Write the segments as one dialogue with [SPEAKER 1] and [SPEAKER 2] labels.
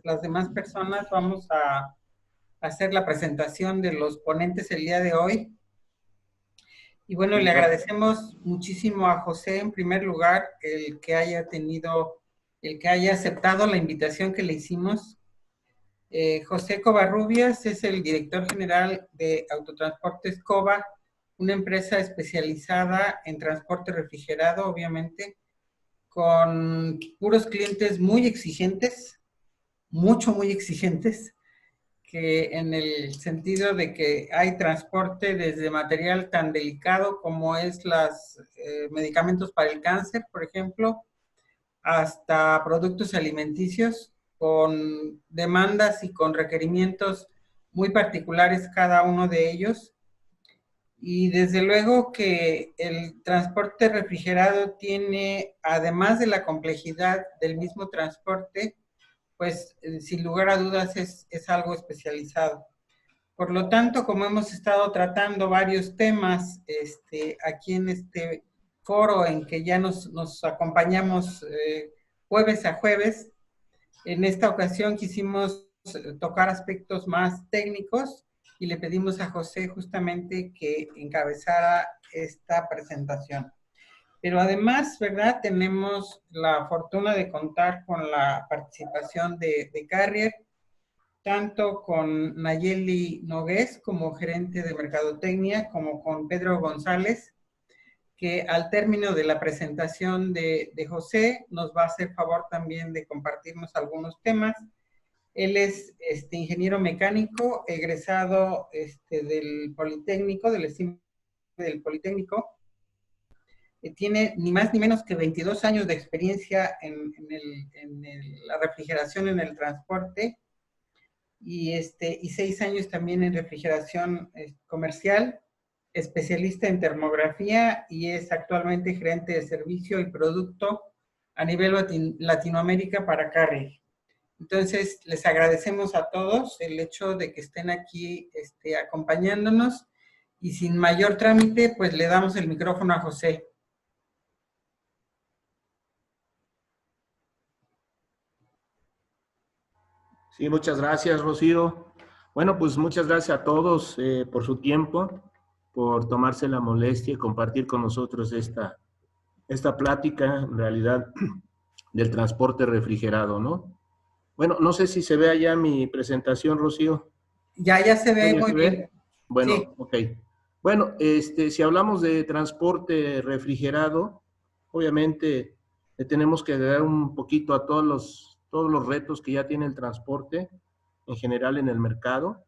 [SPEAKER 1] las demás personas, vamos a hacer la presentación de los ponentes el día de hoy. Y bueno, le agradecemos muchísimo a José, en primer lugar, el que haya aceptado la invitación que le hicimos. José Covarrubias es el director general de Autotransportes Cova, una empresa especializada en transporte refrigerado, obviamente, con puros clientes muy exigentes, muy exigentes, que en el sentido de que hay transporte desde material tan delicado como es los medicamentos para el cáncer, por ejemplo, hasta productos alimenticios con demandas y con requerimientos muy particulares cada uno de ellos. Y desde luego que el transporte refrigerado tiene, además de la complejidad del mismo transporte, pues sin lugar a dudas es algo especializado. Por lo tanto, como hemos estado tratando varios temas aquí en este foro en que ya nos acompañamos jueves a jueves, en esta ocasión quisimos tocar aspectos más técnicos y le pedimos a José justamente que encabezara esta presentación. Pero además, ¿verdad? Tenemos la fortuna de contar con la participación de Carrier, tanto con Nayeli Nogués como gerente de Mercadotecnia, como con Pedro González, que al término de la presentación de José nos va a hacer favor también de compartirnos algunos temas. Él es ingeniero mecánico, egresado del Politécnico, del Politécnico. Tiene ni más ni menos que 22 años de experiencia en la refrigeración en el transporte y 6 años también en refrigeración comercial, especialista en termografía y es actualmente gerente de servicio y producto a nivel Latinoamérica para Carrier. Entonces, les agradecemos a todos el hecho de que estén aquí acompañándonos y sin mayor trámite, pues le damos el micrófono a José.
[SPEAKER 2] Sí, muchas gracias, Rocío. Bueno, pues muchas gracias a todos por su tiempo, por tomarse la molestia y compartir con nosotros esta plática, en realidad, del transporte refrigerado, ¿no? Bueno, no sé si se ve allá mi presentación, Rocío.
[SPEAKER 1] Ya se ve muy bien.
[SPEAKER 2] Bueno,
[SPEAKER 1] sí.
[SPEAKER 2] Ok. Bueno, si hablamos de transporte refrigerado, obviamente le tenemos que agregar un poquito a todos los retos que ya tiene el transporte en general en el mercado.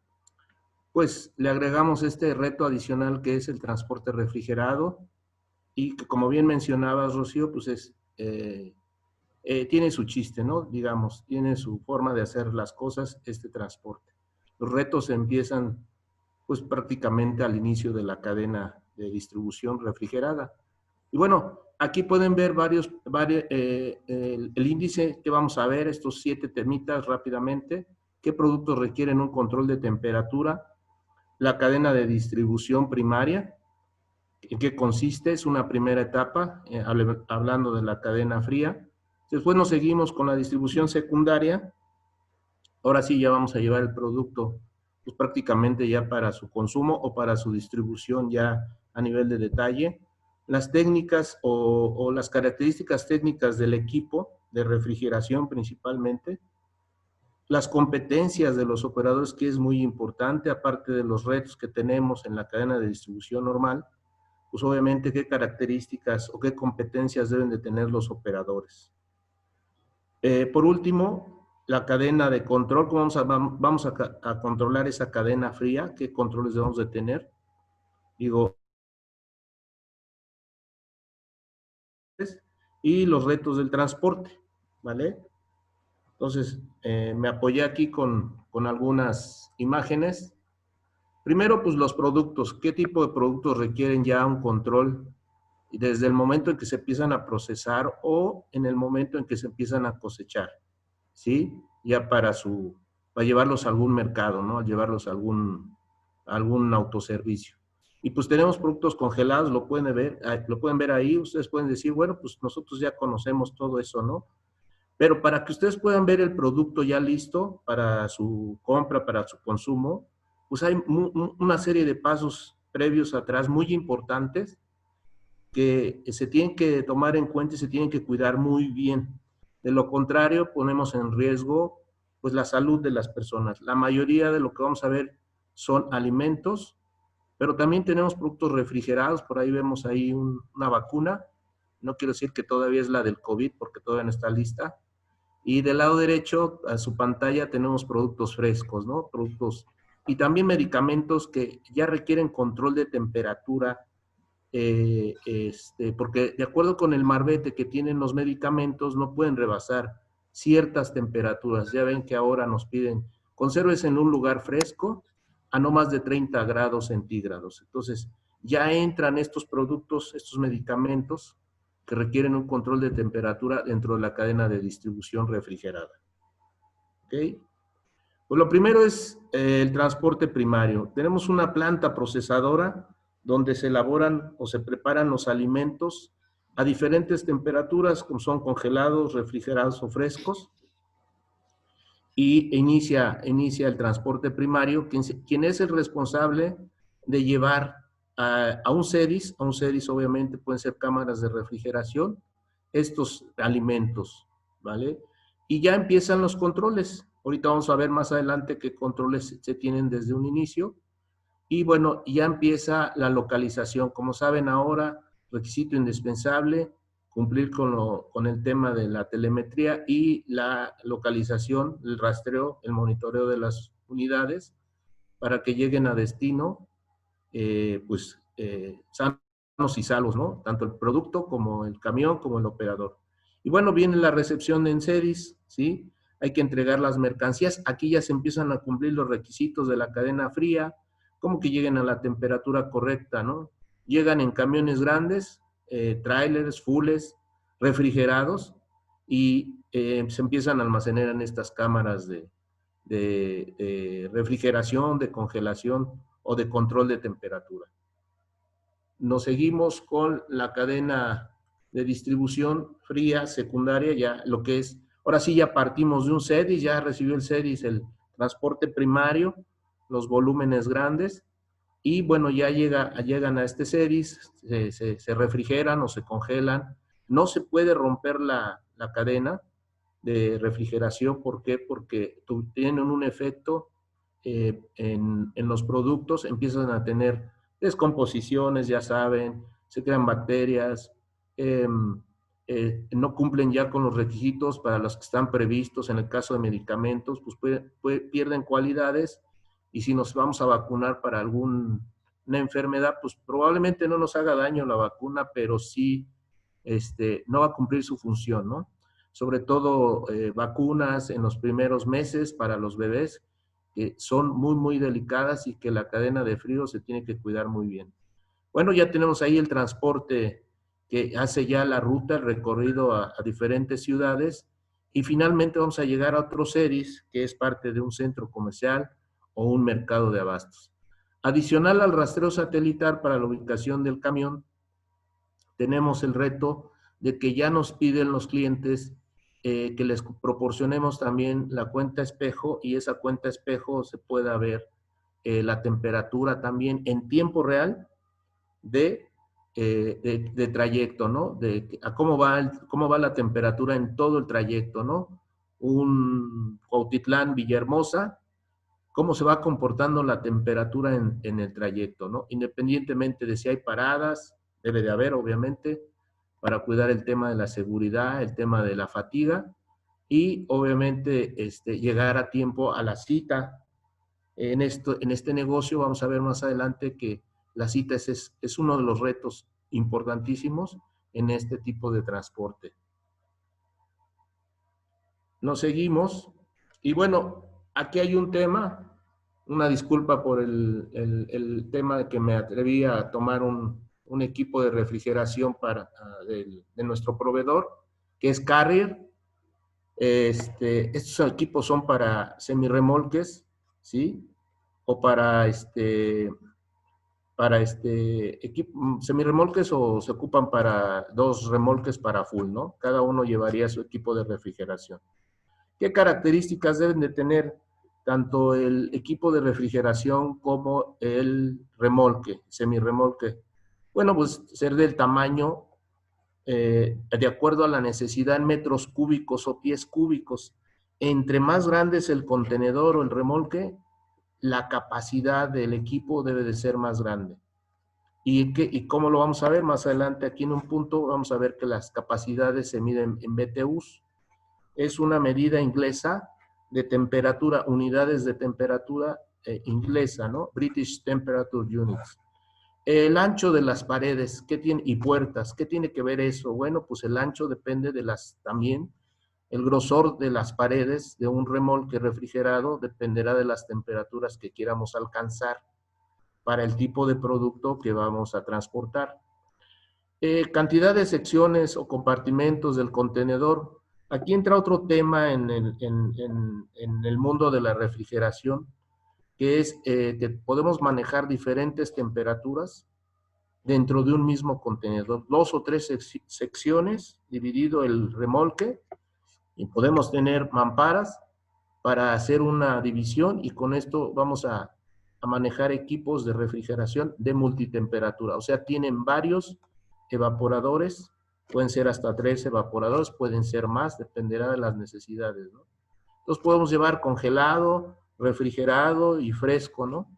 [SPEAKER 2] Pues le agregamos este reto adicional que es el transporte refrigerado y que, como bien mencionabas, Rocío, pues tiene su chiste, ¿no? Digamos, tiene su forma de hacer las cosas este transporte. Los retos empiezan pues prácticamente al inicio de la cadena de distribución refrigerada. Y bueno, aquí pueden ver el índice que vamos a ver, estos 7 temitas rápidamente. ¿Qué productos requieren un control de temperatura? La cadena de distribución primaria, ¿en qué consiste? Es una primera etapa, hablando de la cadena fría. Después nos seguimos con la distribución secundaria. Ahora sí ya vamos a llevar el producto pues prácticamente ya para su consumo o para su distribución ya a nivel de detalle. Las técnicas o las características técnicas del equipo de refrigeración principalmente. Las competencias de los operadores, que es muy importante, aparte de los retos que tenemos en la cadena de distribución normal, pues obviamente qué características o qué competencias deben de tener los operadores. Por último, la cadena de control, ¿cómo vamos a controlar esa cadena fría? ¿Qué controles debemos de tener? Y los retos del transporte, ¿vale? Entonces, me apoyé aquí con algunas imágenes. Primero, pues los productos. ¿Qué tipo de productos requieren ya un control desde el momento en que se empiezan a procesar o en el momento en que se empiezan a cosechar? ¿Sí? Ya para llevarlos a algún mercado, ¿no? Llevarlos a algún autoservicio. Y pues tenemos productos congelados, lo pueden ver ahí, ustedes pueden decir, bueno, pues nosotros ya conocemos todo eso, ¿no? Pero para que ustedes puedan ver el producto ya listo para su compra, para su consumo, pues hay una serie de pasos previos atrás muy importantes que se tienen que tomar en cuenta y se tienen que cuidar muy bien. De lo contrario, ponemos en riesgo pues la salud de las personas. La mayoría de lo que vamos a ver son alimentos, pero también tenemos productos refrigerados. Por ahí vemos ahí una vacuna. No quiero decir que todavía es la del COVID porque todavía no está lista. Y del lado derecho, a su pantalla, tenemos productos frescos, ¿no? Productos y también medicamentos que ya requieren control de temperatura, porque de acuerdo con el marbete que tienen los medicamentos, no pueden rebasar ciertas temperaturas. Ya ven que ahora nos piden, conserves en un lugar fresco a no más de 30 grados centígrados. Entonces, ya entran estos productos, estos medicamentos que requieren un control de temperatura dentro de la cadena de distribución refrigerada. ¿Ok? Pues lo primero es el transporte primario. Tenemos una planta procesadora donde se elaboran o se preparan los alimentos a diferentes temperaturas, como son congelados, refrigerados o frescos, y inicia el transporte primario, quien es el responsable de llevar a un CEDIS obviamente pueden ser cámaras de refrigeración, estos alimentos, ¿vale? Y ya empiezan los controles. Ahorita vamos a ver más adelante qué controles se tienen desde un inicio. Y bueno, ya empieza la localización. Como saben ahora, requisito indispensable, cumplir con el tema de la telemetría y la localización, el rastreo, el monitoreo de las unidades para que lleguen a destino, sanos y salvos, ¿no? Tanto el producto como el camión, como el operador. Y bueno, viene la recepción en CEDIS, ¿sí? Hay que entregar las mercancías. Aquí ya se empiezan a cumplir los requisitos de la cadena fría, como que lleguen a la temperatura correcta, ¿no? Llegan en camiones grandes, trailers, fulls, refrigerados, y se empiezan a almacenar en estas cámaras de refrigeración, de congelación o de control de temperatura. Nos seguimos con la cadena de distribución fría secundaria, ya lo que es, ahora sí ya partimos de un CEDIS, ya recibió el CEDIS el transporte primario, los volúmenes grandes, y bueno, ya llegan a este CEDIS, se refrigeran o se congelan. No se puede romper la cadena de refrigeración. ¿Por qué? Porque tienen un efecto en los productos, empiezan a tener descomposiciones, ya saben, se crean bacterias, no cumplen ya con los requisitos para los que están previstos. En el caso de medicamentos, pues pierden cualidades, y si nos vamos a vacunar para alguna enfermedad, pues probablemente no nos haga daño la vacuna, pero sí no va a cumplir su función, ¿no? Sobre todo vacunas en los primeros meses para los bebés, que son muy, muy delicadas y que la cadena de frío se tiene que cuidar muy bien. Bueno, ya tenemos ahí el transporte que hace ya la ruta, el recorrido a diferentes ciudades, y finalmente vamos a llegar a otro CEDIS, que es parte de un centro comercial o un mercado de abastos. Adicional al rastreo satelital para la ubicación del camión, tenemos el reto de que ya nos piden los clientes que les proporcionemos también la cuenta espejo, y esa cuenta espejo se pueda ver la temperatura también en tiempo real de trayecto, ¿no? De a cómo va la temperatura en todo el trayecto, ¿no? Un Cuautitlán, Villahermosa, cómo se va comportando la temperatura en el trayecto, ¿no? Independientemente de si hay paradas, debe de haber, obviamente, para cuidar el tema de la seguridad, el tema de la fatiga, y obviamente llegar a tiempo a la cita. En este negocio vamos a ver más adelante que la cita es uno de los retos importantísimos en este tipo de transporte. Nos seguimos, y bueno, aquí hay un tema, una disculpa por el tema de que me atreví a tomar un equipo de refrigeración de nuestro proveedor, que es Carrier. Estos equipos son para semirremolques, ¿sí? O para para semirremolques o se ocupan para 2 remolques para full, ¿no? Cada uno llevaría su equipo de refrigeración. ¿Qué características deben de tener tanto el equipo de refrigeración como el remolque, semirremolque? Bueno, pues ser del tamaño de acuerdo a la necesidad en metros cúbicos o pies cúbicos. Entre más grande es el contenedor o el remolque, la capacidad del equipo debe de ser más grande. ¿Y cómo lo vamos a ver? Más adelante aquí en un punto vamos a ver que las capacidades se miden en BTUs. Es una medida inglesa de temperatura, unidades de temperatura inglesa, ¿no? British Temperature Units. El ancho de las paredes, ¿qué tiene? Y puertas, ¿qué tiene que ver eso? Bueno, pues el ancho depende de también, el grosor de las paredes de un remolque refrigerado dependerá de las temperaturas que queramos alcanzar para el tipo de producto que vamos a transportar. Cantidad de secciones o compartimentos del contenedor. Aquí entra otro tema en el mundo de la refrigeración, que es que podemos manejar diferentes temperaturas dentro de un mismo contenedor. 2 o 3 secciones, dividido el remolque, y podemos tener mamparas para hacer una división, y con esto vamos a manejar equipos de refrigeración de multitemperatura. O sea, tienen varios evaporadores, pueden ser hasta 3 evaporadores, pueden ser más, dependerá de las necesidades, ¿no? Entonces podemos llevar congelado, refrigerado y fresco, ¿no?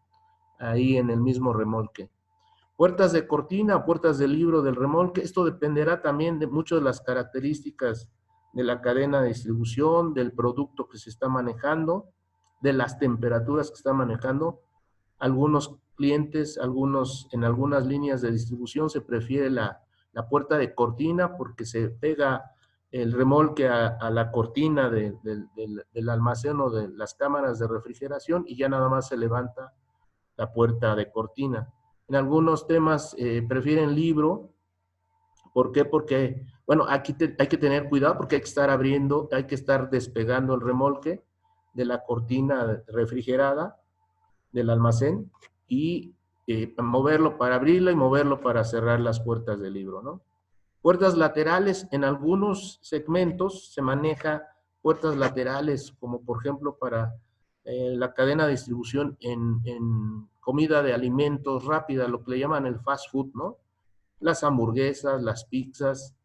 [SPEAKER 2] Ahí en el mismo remolque. Puertas de cortina, puertas de libro del remolque, esto dependerá también de muchas de las características de la cadena de distribución, del producto que se está manejando, de las temperaturas que está manejando. Algunos clientes, en algunas líneas de distribución se prefiere la puerta de cortina porque se pega el remolque a la cortina del almacén o de las cámaras de refrigeración y ya nada más se levanta la puerta de cortina. En algunos temas prefieren libro. ¿Por qué? Porque, bueno, aquí hay que tener cuidado porque hay que estar abriendo, hay que estar despegando el remolque de la cortina refrigerada del almacén y moverlo para abrirla y moverlo para cerrar las puertas del libro, ¿no? Puertas laterales, en algunos segmentos se maneja puertas laterales, como por ejemplo para la cadena de distribución en comida de alimentos rápida, lo que le llaman el fast food, ¿no? Las hamburguesas, las pizzas,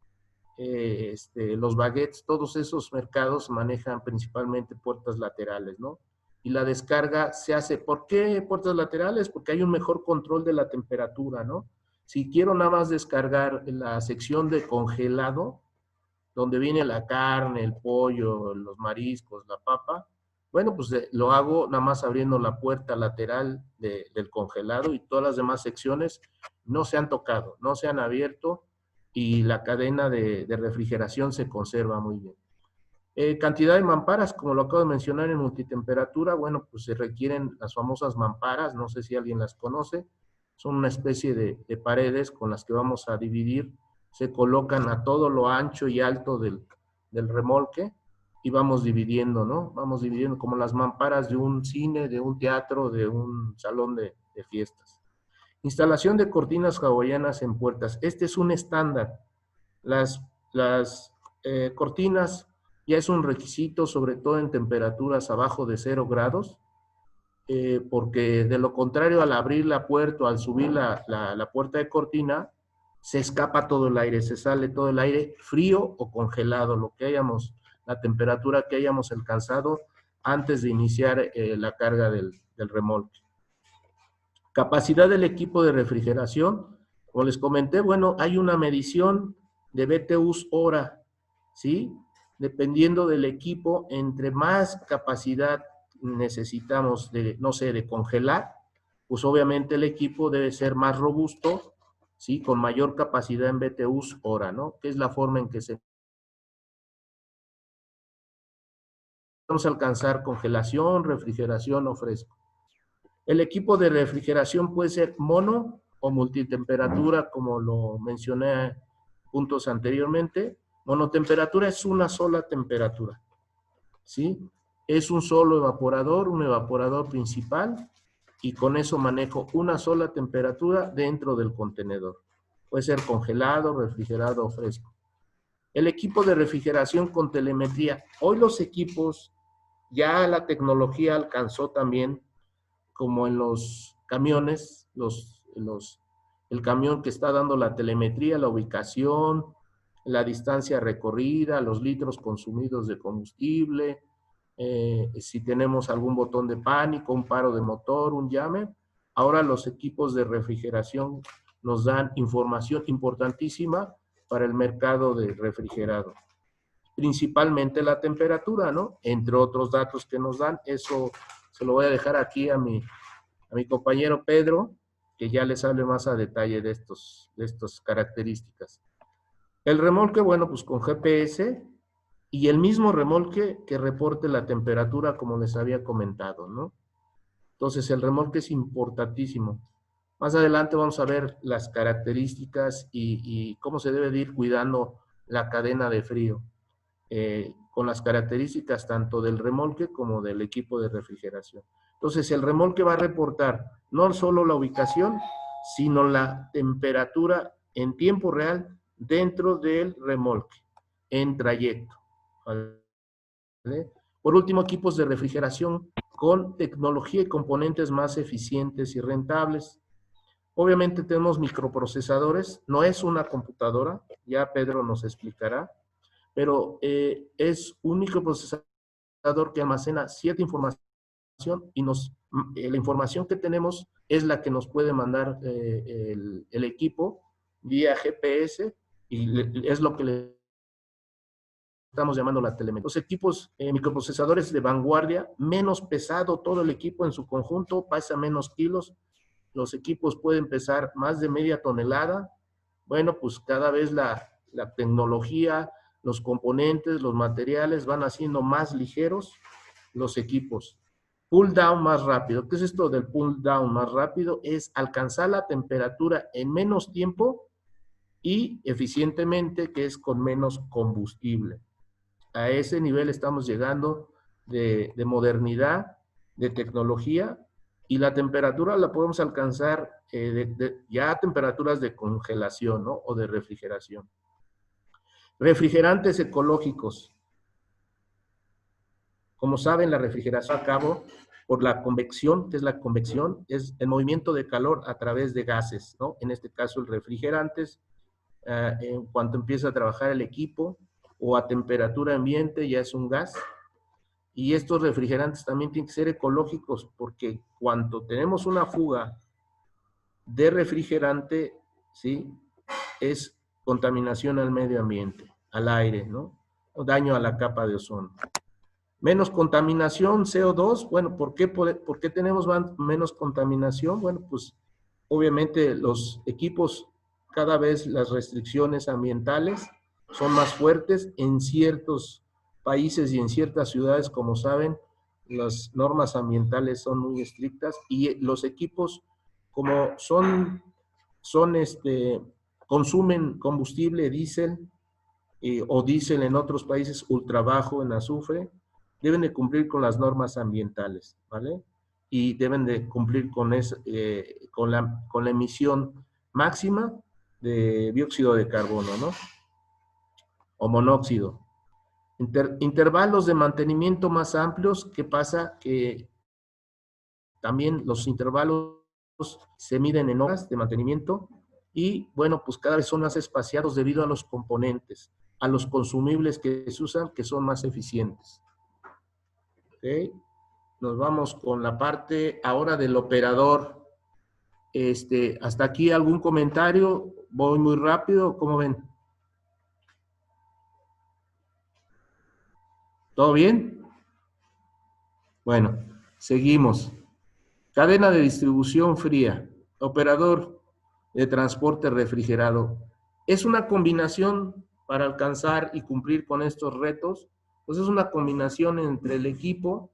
[SPEAKER 2] los baguettes, todos esos mercados manejan principalmente puertas laterales, ¿no? Y la descarga se hace, ¿por qué puertas laterales? Porque hay un mejor control de la temperatura, ¿no? Si quiero nada más descargar la sección de congelado, donde viene la carne, el pollo, los mariscos, la papa, bueno, pues lo hago nada más abriendo la puerta lateral del congelado y todas las demás secciones no se han tocado, no se han abierto y la cadena de refrigeración se conserva muy bien. Cantidad de mamparas, como lo acabo de mencionar en multitemperatura, bueno, pues se requieren las famosas mamparas, no sé si alguien las conoce, son una especie de paredes con las que vamos a dividir, se colocan a todo lo ancho y alto del remolque y vamos dividiendo, ¿no? Vamos dividiendo como las mamparas de un cine, de un teatro, de un salón de fiestas. Instalación de cortinas hawaianas en puertas. Este es un estándar. Las cortinas ya es un requisito, sobre todo en temperaturas abajo de 0 grados, porque de lo contrario, al abrir la puerta o al subir la puerta de cortina, se escapa todo el aire, se sale todo el aire frío o congelado, la temperatura que hayamos alcanzado antes de iniciar la carga del remolque. Capacidad del equipo de refrigeración, como les comenté, bueno, hay una medición de BTUs hora, ¿sí? Dependiendo del equipo, entre más capacidad necesitamos de congelar, pues obviamente el equipo debe ser más robusto, ¿sí? Con mayor capacidad en BTUs hora, ¿no? Que es la forma en que vamos a alcanzar congelación, refrigeración o fresco. El equipo de refrigeración puede ser mono o multitemperatura, como lo mencioné puntos anteriormente. Monotemperatura es una sola temperatura, ¿sí? Es un solo evaporador, un evaporador principal, y con eso manejo una sola temperatura dentro del contenedor. Puede ser congelado, refrigerado o fresco. El equipo de refrigeración con telemetría. Hoy los equipos, ya la tecnología alcanzó también, como en los camiones, el camión que está dando la telemetría, la ubicación, la distancia recorrida, los litros consumidos de combustible, si tenemos algún botón de pánico, un paro de motor, un llame. Ahora los equipos de refrigeración nos dan información importantísima para el mercado de refrigerado. Principalmente la temperatura, ¿no? Entre otros datos que nos dan. Eso se lo voy a dejar aquí a mi compañero Pedro, que ya les hable más a detalle de estas características. El remolque, bueno, pues con GPS y el mismo remolque que reporte la temperatura, como les había comentado, ¿no? Entonces, el remolque es importantísimo. Más adelante vamos a ver las características y cómo se debe de ir cuidando la cadena de frío, con las características tanto del remolque como del equipo de refrigeración. Entonces, el remolque va a reportar no solo la ubicación, sino la temperatura en tiempo real dentro del remolque, en trayecto. ¿Vale? Por último, equipos de refrigeración con tecnología y componentes más eficientes y rentables. Obviamente tenemos microprocesadores, no es una computadora, ya Pedro nos explicará, pero es un microprocesador que almacena cierta información y la información que tenemos es la que nos puede mandar el equipo vía GPS y es lo que le estamos llamando la telemetría. Los equipos microprocesadores de vanguardia, menos pesado todo el equipo en su conjunto, pesa menos kilos. Los equipos pueden pesar más de media tonelada. Bueno, pues cada vez la tecnología, los componentes, los materiales van haciendo más ligeros los equipos. Pull down más rápido. ¿Qué es esto del pull down más rápido? Es alcanzar la temperatura en menos tiempo y eficientemente, que es con menos combustible. A ese nivel estamos llegando de modernidad, de tecnología, y la temperatura la podemos alcanzar ya a temperaturas de congelación, ¿no? O de refrigeración. Refrigerantes ecológicos. Como saben, la refrigeración a cabo por la convección, que es la convección, es el movimiento de calor a través de gases, ¿no? En este caso, el refrigerantes, en cuanto empieza a trabajar el equipo o a temperatura ambiente, ya es un gas. Y estos refrigerantes también tienen que ser ecológicos, porque cuando tenemos una fuga de refrigerante, ¿sí? Es contaminación al medio ambiente, al aire, ¿no? O daño a la capa de ozono. Menos contaminación, CO2, bueno, ¿por qué tenemos menos contaminación? Bueno, pues obviamente los equipos, cada vez las restricciones ambientales son más fuertes en ciertos países y en ciertas ciudades, como saben, las normas ambientales son muy estrictas y los equipos, como consumen combustible, diésel, o diésel en otros países ultra bajo en azufre, deben de cumplir con las normas ambientales, ¿vale? Y deben de cumplir con la emisión máxima de dióxido de carbono, ¿no? O monóxido. Intervalos de mantenimiento más amplios. ¿Qué pasa? Que también los intervalos se miden en horas de mantenimiento y, bueno, pues cada vez son más espaciados debido a los componentes, a los consumibles que se usan, que son más eficientes. ¿Okay? Nos vamos con la parte ahora del operador. Hasta aquí algún comentario. Voy muy rápido, ¿cómo ven? ¿Todo bien? Bueno, seguimos. Cadena de distribución fría. Operador de transporte refrigerado. Es una combinación para alcanzar y cumplir con estos retos. Pues es una combinación entre el equipo,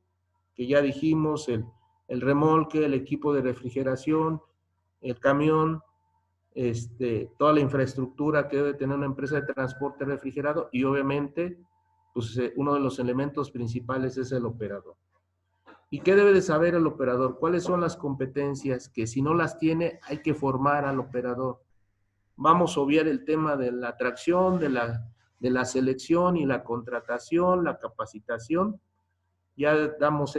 [SPEAKER 2] que ya dijimos, el remolque, el equipo de refrigeración, el camión, toda la infraestructura que debe tener una empresa de transporte refrigerado y obviamente pues, uno de los elementos principales es el operador. ¿Y qué debe de saber el operador? ¿Cuáles son las competencias que si no las tiene hay que formar al operador? Vamos a obviar el tema de la atracción, de la selección y la contratación, la capacitación. Ya damos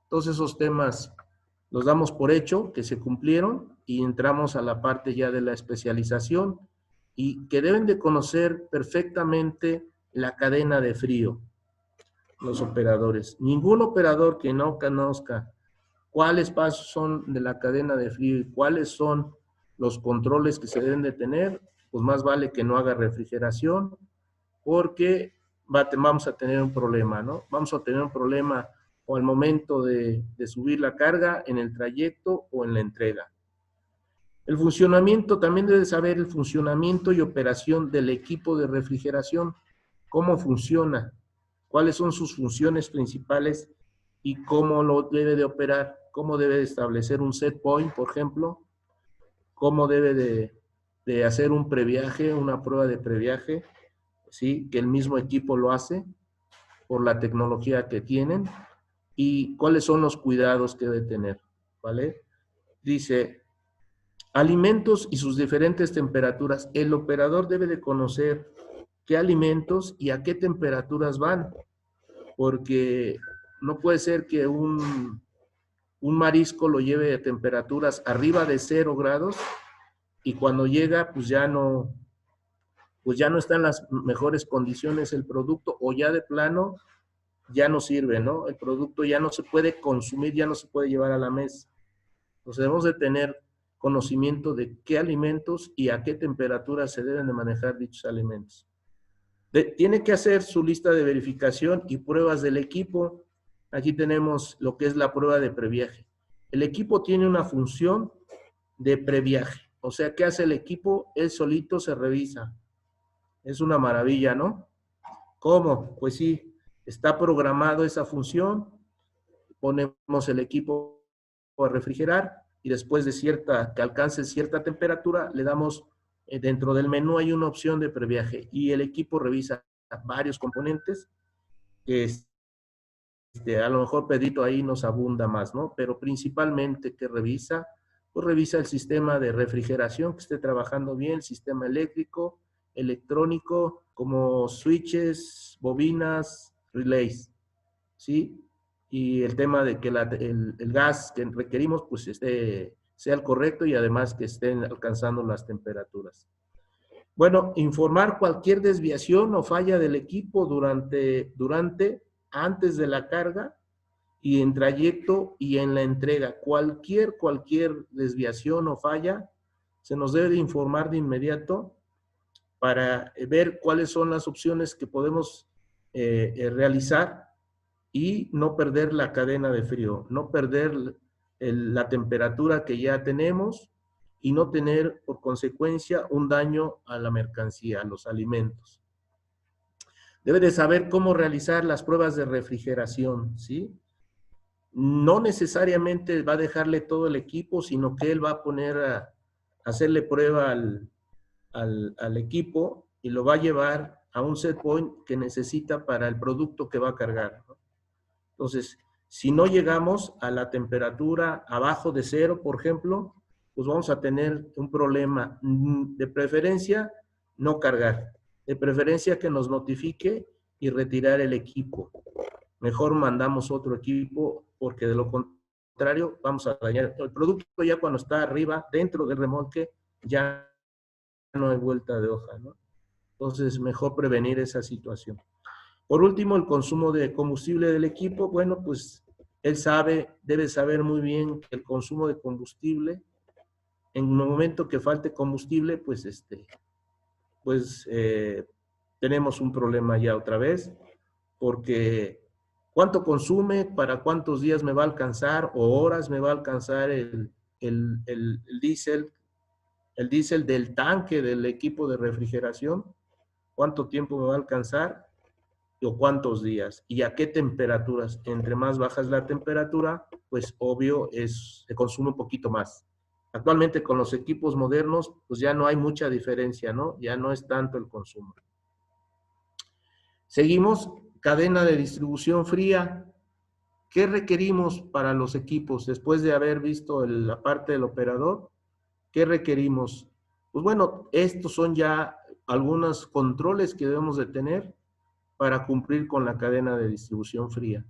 [SPEAKER 2] todos esos temas, los damos por hecho, que se cumplieron, y entramos a la parte ya de la especialización, y que deben de conocer perfectamente la cadena de frío, los operadores. Ningún operador que no conozca cuáles pasos son de la cadena de frío y cuáles son los controles que se deben de tener, pues más vale que no haga refrigeración, porque vamos a tener un problema, ¿no? Vamos a tener un problema o al momento de subir la carga, en el trayecto o en la entrega. El funcionamiento, también debe saber el funcionamiento y operación del equipo de refrigeración, cómo funciona, cuáles son sus funciones principales y cómo lo debe de operar, cómo debe de establecer un set point, por ejemplo, cómo debe de hacer un previaje, una prueba de previaje, ¿sí? Que el mismo equipo lo hace por la tecnología que tienen, y cuáles son los cuidados que debe tener, ¿vale? Dice, alimentos y sus diferentes temperaturas. El operador debe de conocer qué alimentos y a qué temperaturas van, porque no puede ser que un marisco lo lleve a temperaturas arriba de 0 grados y cuando llega pues ya no está en las mejores condiciones el producto, o ya de plano ya no sirve, ¿no? El producto ya no se puede consumir, ya no se puede llevar a la mesa. Entonces debemos de tener conocimiento de qué alimentos y a qué temperatura se deben de manejar dichos alimentos. Tiene que hacer su lista de verificación y pruebas del equipo. Aquí tenemos lo que es la prueba de previaje. El equipo tiene una función de previaje. O sea, ¿qué hace el equipo? Él solito se revisa. Es una maravilla, ¿no? ¿Cómo? Pues sí, está programado esa función, ponemos el equipo a refrigerar y después de que alcance cierta temperatura, le damos, dentro del menú hay una opción de previaje y el equipo revisa varios componentes que a lo mejor Pedrito ahí nos abunda más, ¿no? Pero principalmente que revisa, pues revisa el sistema de refrigeración que esté trabajando bien, el sistema eléctrico, electrónico, como switches, bobinas, relays, ¿sí? Y el tema de que el gas que requerimos pues sea el correcto y además que estén alcanzando las temperaturas. Bueno, informar cualquier desviación o falla del equipo antes de la carga y en trayecto y en la entrega. Cualquier desviación o falla se nos debe de informar de inmediato para ver cuáles son las opciones que podemos realizar y no perder la cadena de frío, no perder la temperatura que ya tenemos y no tener por consecuencia un daño a la mercancía, a los alimentos. Debe de saber cómo realizar las pruebas de refrigeración, ¿sí? No necesariamente va a dejarle todo el equipo, sino que él va a poner a hacerle prueba al equipo y lo va a llevar a un set point que necesita para el producto que va a cargar, ¿no? Entonces, si no llegamos a la temperatura abajo de 0, por ejemplo, pues vamos a tener un problema. De preferencia, no cargar. De preferencia que nos notifique y retirar el equipo. Mejor mandamos otro equipo porque de lo contrario vamos a dañar. El producto ya cuando está arriba, dentro del remolque, ya no hay vuelta de hoja, ¿no? Entonces, mejor prevenir esa situación. Por último, el consumo de combustible del equipo. Bueno, pues él debe saber muy bien que el consumo de combustible, en el momento que falte combustible, pues tenemos un problema ya otra vez, porque ¿cuánto consume? ¿Para cuántos días me va a alcanzar o horas me va a alcanzar el diésel del tanque del equipo de refrigeración? ¿Cuánto tiempo me va a alcanzar? ¿O cuántos días? ¿Y a qué temperaturas? Entre más baja es la temperatura, pues obvio se consume un poquito más. Actualmente con los equipos modernos, pues ya no hay mucha diferencia, ¿no? Ya no es tanto el consumo. Seguimos, cadena de distribución fría. ¿Qué requerimos para los equipos después de haber visto la parte del operador? ¿Qué requerimos? Pues bueno, estos son ya algunos controles que debemos de tener para cumplir con la cadena de distribución fría.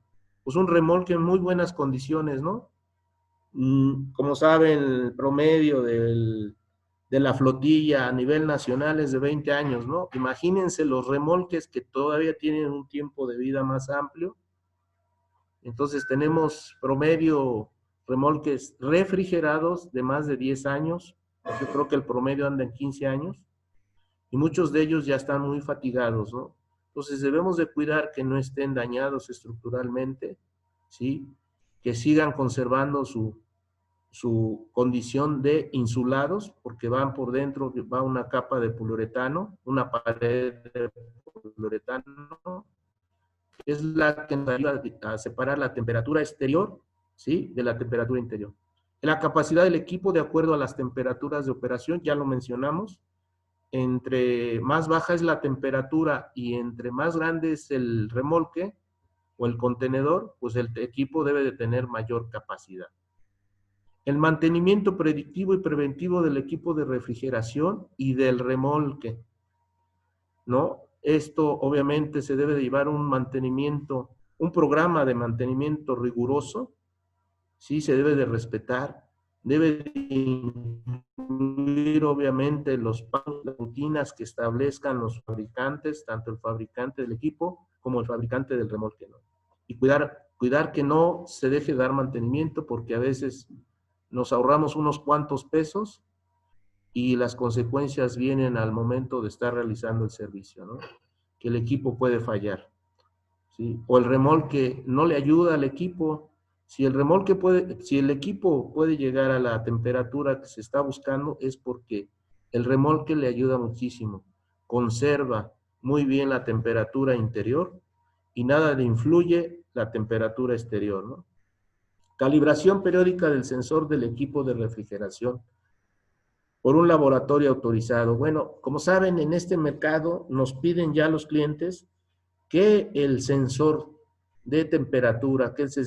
[SPEAKER 2] Pues un remolque en muy buenas condiciones, ¿no? Como saben, el promedio de la flotilla a nivel nacional es de 20 años, ¿no? Imagínense los remolques que todavía tienen un tiempo de vida más amplio. Entonces tenemos promedio remolques refrigerados de más de 10 años. Yo creo que el promedio anda en 15 años. Y muchos de ellos ya están muy fatigados, ¿no? Entonces debemos de cuidar que no estén dañados estructuralmente, ¿sí? Que sigan conservando su condición de insulados, porque van por dentro, va una capa de poliuretano, una pared de poliuretano, es la que nos ayuda a separar la temperatura exterior, ¿sí? De la temperatura interior. La capacidad del equipo, de acuerdo a las temperaturas de operación, ya lo mencionamos, entre más baja es la temperatura y entre más grande es el remolque o el contenedor, pues el equipo debe de tener mayor capacidad. El mantenimiento predictivo y preventivo del equipo de refrigeración y del remolque, ¿no? Esto obviamente se debe de llevar un mantenimiento, un programa de mantenimiento riguroso, ¿sí? Se debe de respetar, debe de incluir obviamente las rutinas que establezcan los fabricantes, tanto el fabricante del equipo como el fabricante del remolque, ¿no? Y cuidar que no se deje dar mantenimiento, porque a veces nos ahorramos unos cuantos pesos y las consecuencias vienen al momento de estar realizando el servicio, ¿no? Que el equipo puede fallar, ¿sí? O el remolque no le ayuda al equipo. Si el equipo puede llegar a la temperatura que se está buscando, es porque el remolque le ayuda muchísimo. Conserva muy bien la temperatura interior y nada le influye la temperatura exterior, ¿no? Calibración periódica del sensor del equipo de refrigeración por un laboratorio autorizado. Bueno, como saben, en este mercado nos piden ya los clientes que el sensor de temperatura, que es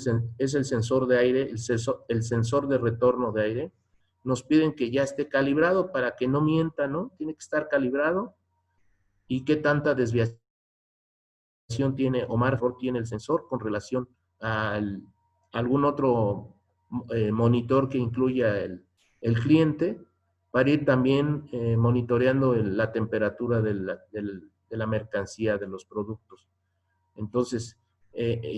[SPEAKER 2] el sensor de aire, el sensor de retorno de aire, nos piden que ya esté calibrado para que no mienta, ¿no? Tiene que estar calibrado y qué tanta desviación tiene o margen tiene el sensor con relación a algún otro monitor que incluya el cliente, para ir también monitoreando la temperatura de la mercancía, de los productos. Entonces,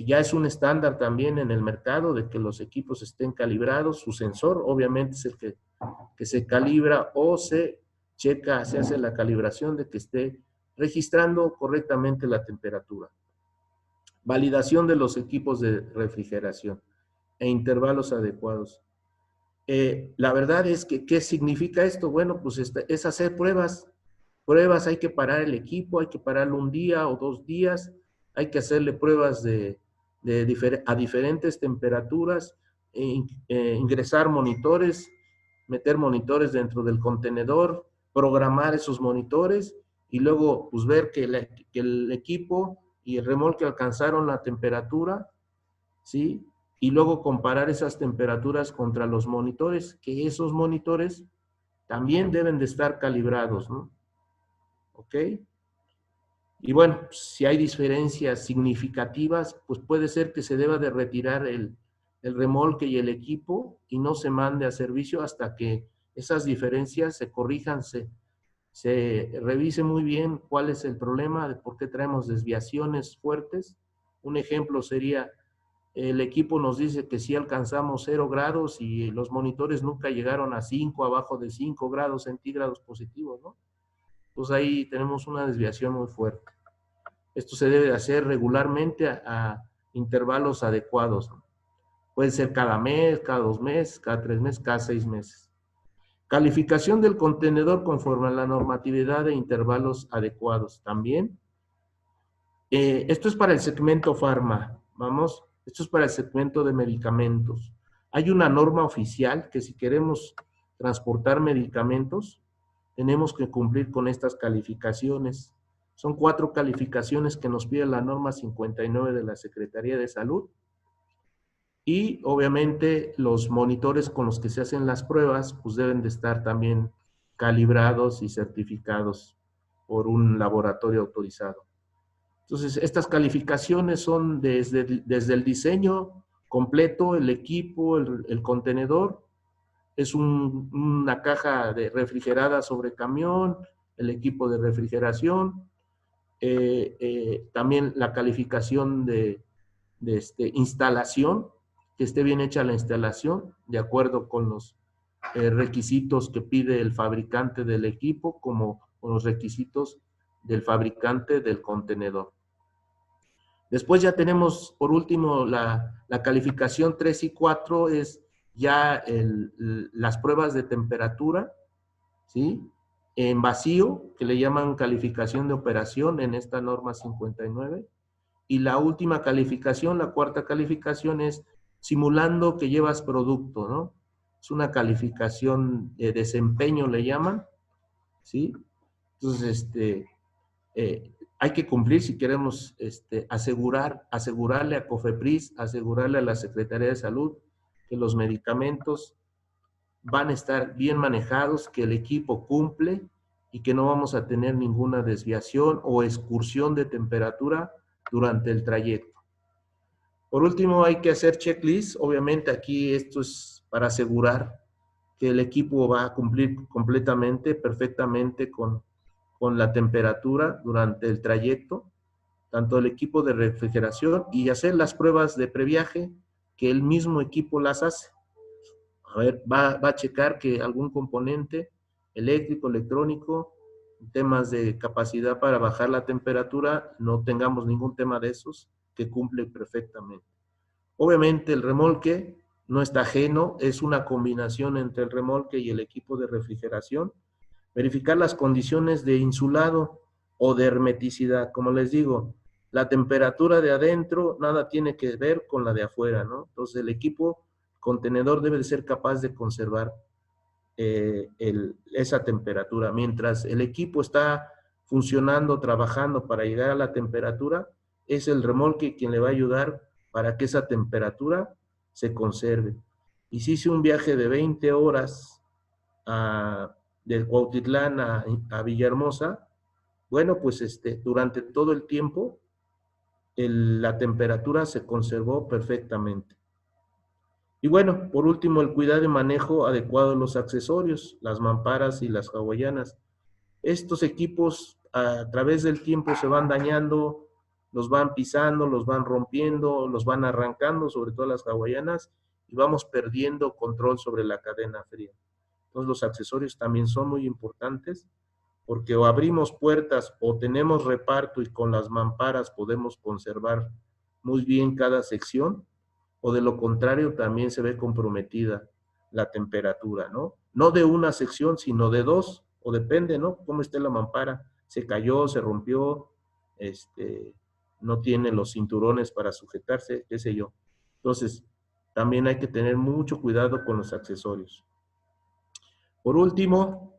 [SPEAKER 2] ya es un estándar también en el mercado de que los equipos estén calibrados. Su sensor obviamente es el que se calibra o se checa, se hace la calibración de que esté registrando correctamente la temperatura. Validación de los equipos de refrigeración e intervalos adecuados. La verdad es que, ¿qué significa esto? Bueno, pues es hacer pruebas. Pruebas, hay que parar el equipo, hay que pararlo un día o 2 días, hay que hacerle pruebas a diferentes temperaturas, ingresar monitores, meter monitores dentro del contenedor, programar esos monitores y luego pues ver que el equipo y el remolque alcanzaron la temperatura, ¿sí? Y luego comparar esas temperaturas contra los monitores, que esos monitores también deben de estar calibrados, ¿no? ¿Ok? Y bueno, si hay diferencias significativas, pues puede ser que se deba de retirar el remolque y el equipo y no se mande a servicio hasta que esas diferencias se corrijan, se revise muy bien cuál es el problema, de por qué traemos desviaciones fuertes. Un ejemplo sería, el equipo nos dice que sí alcanzamos 0 grados y los monitores nunca llegaron a 5, abajo de 5 grados centígrados positivos, ¿no? Pues ahí tenemos una desviación muy fuerte. Esto se debe hacer regularmente a intervalos adecuados, ¿no? Puede ser cada mes, cada 2 meses, cada 3 meses, cada 6 meses. Calificación del contenedor conforme a la normatividad de intervalos adecuados también. Esto es para el segmento farma, vamos, esto es para el segmento de medicamentos. Hay una norma oficial que si queremos transportar medicamentos, tenemos que cumplir con estas calificaciones. Son 4 calificaciones que nos pide la norma 59 de la Secretaría de Salud. Y obviamente los monitores con los que se hacen las pruebas, pues deben de estar también calibrados y certificados por un laboratorio autorizado. Entonces, estas calificaciones son desde el diseño completo, el equipo, el contenedor, es una caja refrigerada sobre camión, el equipo de refrigeración, también la calificación de instalación, que esté bien hecha la instalación, de acuerdo con los requisitos que pide el fabricante del equipo, como con los requisitos del fabricante del contenedor. Después ya tenemos, por último, la calificación 3 y 4, es ya las pruebas de temperatura, ¿sí? En vacío, que le llaman calificación de operación en esta norma 59. Y la última calificación, la cuarta calificación, es simulando que llevas producto, ¿no? Es una calificación de desempeño, le llaman, ¿sí? Entonces, hay que cumplir si queremos asegurarle a COFEPRIS, asegurarle a la Secretaría de Salud que los medicamentos van a estar bien manejados, que el equipo cumple y que no vamos a tener ninguna desviación o excursión de temperatura durante el trayecto. Por último, hay que hacer checklist. Obviamente aquí esto es para asegurar que el equipo va a cumplir completamente, perfectamente con la temperatura durante el trayecto, tanto el equipo de refrigeración, y hacer las pruebas de previaje que el mismo equipo las hace. A ver, va a checar que algún componente eléctrico, electrónico, temas de capacidad para bajar la temperatura, no tengamos ningún tema de esos, que cumple perfectamente. Obviamente el remolque no está ajeno, es una combinación entre el remolque y el equipo de refrigeración. Verificar las condiciones de insulado o de hermeticidad. Como les digo, la temperatura de adentro nada tiene que ver con la de afuera, ¿no? Entonces el equipo contenedor debe de ser capaz de conservar esa temperatura. Mientras el equipo está funcionando, trabajando para llegar a la temperatura, es el remolque quien le va a ayudar para que esa temperatura se conserve. Y si hice un viaje de 20 horas de Cuautitlán a Villahermosa, bueno, pues durante todo el tiempo la temperatura se conservó perfectamente. Y bueno, por último, el cuidado y manejo adecuado de los accesorios, las mamparas y las hawaianas. Estos equipos a través del tiempo se van dañando, los van pisando, los van rompiendo, los van arrancando, sobre todo las hawaianas, y vamos perdiendo control sobre la cadena fría. Entonces los accesorios también son muy importantes, porque o abrimos puertas o tenemos reparto y con las mamparas podemos conservar muy bien cada sección, o de lo contrario también se ve comprometida la temperatura, ¿no? No de una sección, sino de dos, o depende, ¿no? Cómo esté la mampara, se cayó, se rompió, no tiene los cinturones para sujetarse, qué sé yo. Entonces, también hay que tener mucho cuidado con los accesorios. Por último,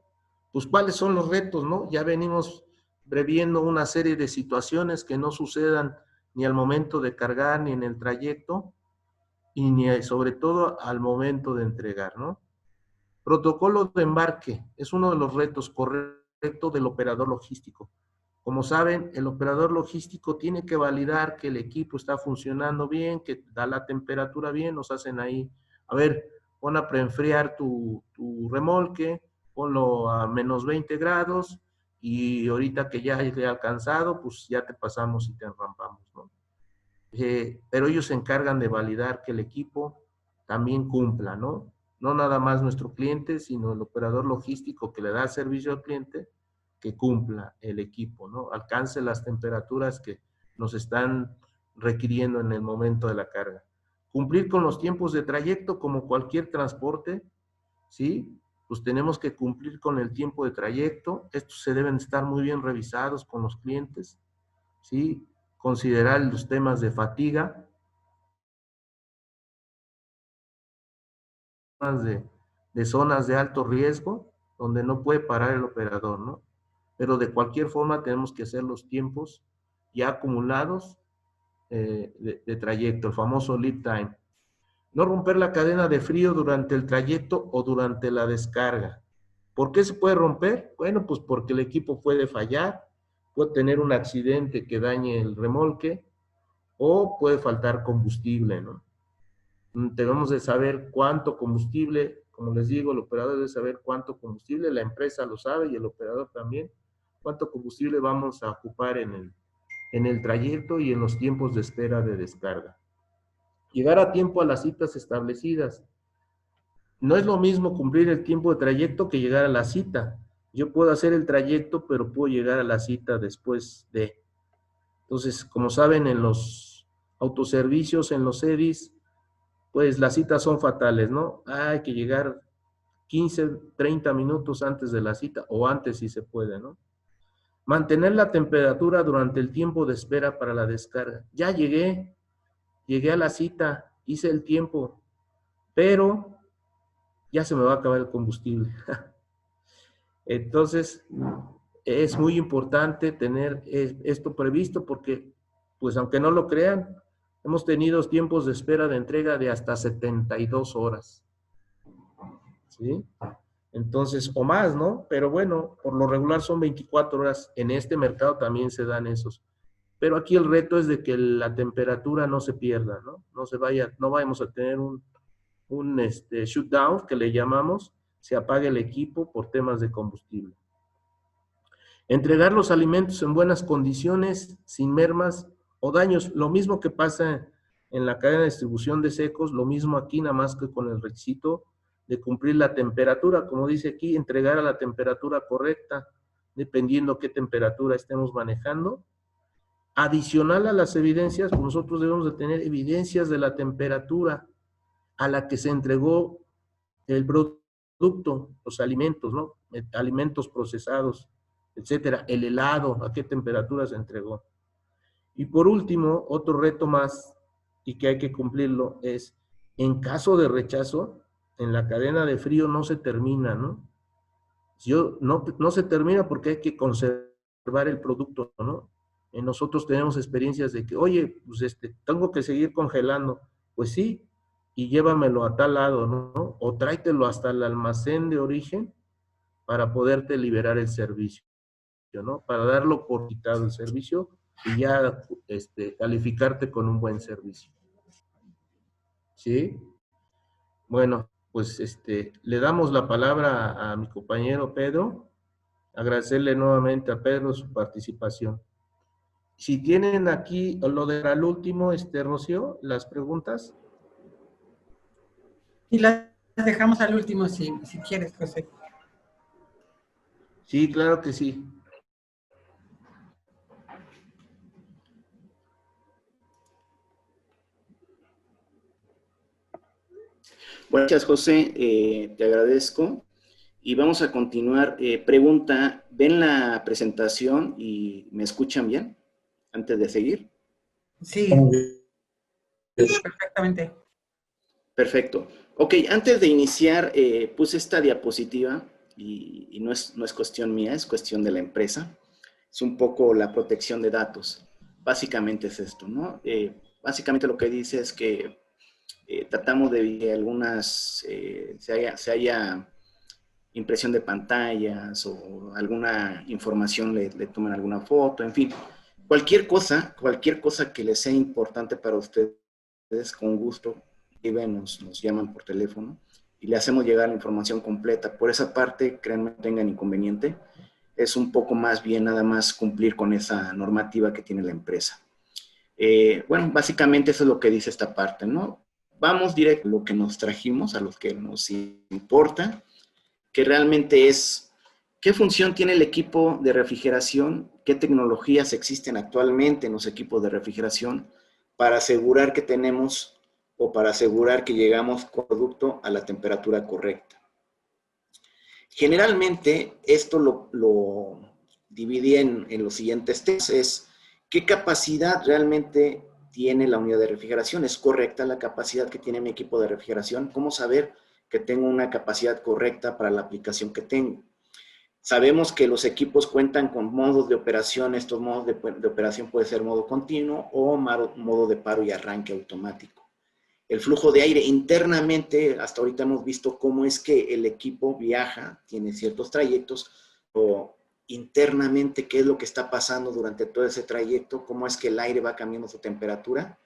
[SPEAKER 2] pues cuáles son los retos, ¿no? Ya venimos previendo una serie de situaciones que no sucedan ni al momento de cargar ni en el trayecto, y ni sobre todo al momento de entregar, ¿no? Protocolo de embarque es uno de los retos correctos del operador logístico. Como saben, el operador logístico tiene que validar que el equipo está funcionando bien, que da la temperatura bien, nos hacen ahí, a ver, pon a preenfriar tu remolque, ponlo a menos 20 grados, y ahorita que ya he alcanzado, pues ya te pasamos y te enrampamos, ¿no? Pero ellos se encargan de validar que el equipo también cumpla, ¿no? No nada más nuestro cliente, sino el operador logístico que le da servicio al cliente, que cumpla el equipo, ¿no? Alcance las temperaturas que nos están requiriendo en el momento de la carga. Cumplir con los tiempos de trayecto como cualquier transporte, ¿sí? Pues tenemos que cumplir con el tiempo de trayecto. Estos se deben estar muy bien revisados con los clientes, ¿sí? Considerar los temas de fatiga, de zonas de alto riesgo, donde no puede parar el operador, ¿no? Pero de cualquier forma tenemos que hacer los tiempos ya acumulados de trayecto, el famoso lead time. No romper la cadena de frío durante el trayecto o durante la descarga. ¿Por qué se puede romper? Bueno, pues porque el equipo puede fallar, puede tener un accidente que dañe el remolque o puede faltar combustible, ¿no? Debemos de saber cuánto combustible, como les digo, el operador debe saber cuánto combustible, la empresa lo sabe y el operador también, cuánto combustible vamos a ocupar en el trayecto y en los tiempos de espera de descarga. Llegar a tiempo a las citas establecidas. No es lo mismo cumplir el tiempo de trayecto que llegar a la cita. Yo puedo hacer el trayecto, pero puedo llegar a la cita después de. Entonces, como saben, en los autoservicios, en los EDIs, pues las citas son fatales, ¿no? Hay que llegar 15, 30 minutos antes de la cita o antes si se puede, ¿no? Mantener la temperatura durante el tiempo de espera para la descarga. Ya llegué a la cita, hice el tiempo, pero ya se me va a acabar el combustible. Entonces, es muy importante tener esto previsto porque, pues aunque no lo crean, hemos tenido tiempos de espera de entrega de hasta 72 horas. ¿Sí? Entonces, o más, ¿no? Pero bueno, por lo regular son 24 horas. En este mercado también se dan esos. Pero aquí el reto es de que la temperatura no se pierda, ¿no? No se vaya, no vayamos a tener un shutdown, que le llamamos, se apague el equipo por temas de combustible. Entregar los alimentos en buenas condiciones, sin mermas o daños. Lo mismo que pasa en la cadena de distribución de secos, lo mismo aquí, nada más que con el requisito de cumplir la temperatura. Como dice aquí, entregar a la temperatura correcta, dependiendo qué temperatura estemos manejando. Adicional a las evidencias, pues nosotros debemos de tener evidencias de la temperatura a la que se entregó el producto, los alimentos, ¿no? Alimentos procesados, etcétera. El helado, a qué temperatura se entregó. Y por último, otro reto más y que hay que cumplirlo es, en caso de rechazo, en la cadena de frío no se termina, ¿no? No se termina porque hay que conservar el producto, ¿no? Nosotros tenemos experiencias de que, oye, pues tengo que seguir congelando. Pues sí, y llévamelo a tal lado, ¿no? O tráetelo hasta el almacén de origen para poderte liberar el servicio, ¿no? Para darlo por quitado el servicio y ya calificarte con un buen servicio. ¿Sí? Bueno, pues le damos la palabra a mi compañero Pedro. Agradecerle nuevamente a Pedro su participación. Si tienen aquí lo del último, Rocío, las preguntas.
[SPEAKER 1] Y las dejamos al último, si quieres, José.
[SPEAKER 2] Sí, claro que sí.
[SPEAKER 3] Buenas noches, José, te agradezco. Y vamos a continuar. Pregunta, ¿ven la presentación y me escuchan bien antes de seguir?
[SPEAKER 1] Sí, perfectamente.
[SPEAKER 3] Perfecto. Ok, antes de iniciar, puse esta diapositiva y no es cuestión mía, es cuestión de la empresa. Es un poco la protección de datos. Básicamente es esto, ¿no? Básicamente lo que dice es que tratamos de que algunas, se haya impresión de pantallas o alguna información le tomen alguna foto, en fin. Cualquier cosa que les sea importante para ustedes, con gusto, nos llaman por teléfono y le hacemos llegar la información completa. Por esa parte, créanme, no tengan inconveniente. Es un poco más bien nada más cumplir con esa normativa que tiene la empresa. Bueno, básicamente eso es lo que dice esta parte, ¿no? Vamos directo a lo que nos trajimos, a lo que nos importa, que realmente es qué función tiene el equipo de refrigeración, qué tecnologías existen actualmente en los equipos de refrigeración para asegurar que tenemos o para asegurar que llegamos con producto a la temperatura correcta. Generalmente esto lo dividí en los siguientes temas, es qué capacidad realmente tiene la unidad de refrigeración, ¿es correcta la capacidad que tiene mi equipo de refrigeración? ¿Cómo saber que tengo una capacidad correcta para la aplicación que tengo? Sabemos que los equipos cuentan con modos de operación. Estos modos de operación puede ser modo continuo o modo de paro y arranque automático. El flujo de aire internamente, hasta ahorita hemos visto cómo es que el equipo viaja, tiene ciertos trayectos, o internamente qué es lo que está pasando durante todo ese trayecto, cómo es que el aire va cambiando su temperatura.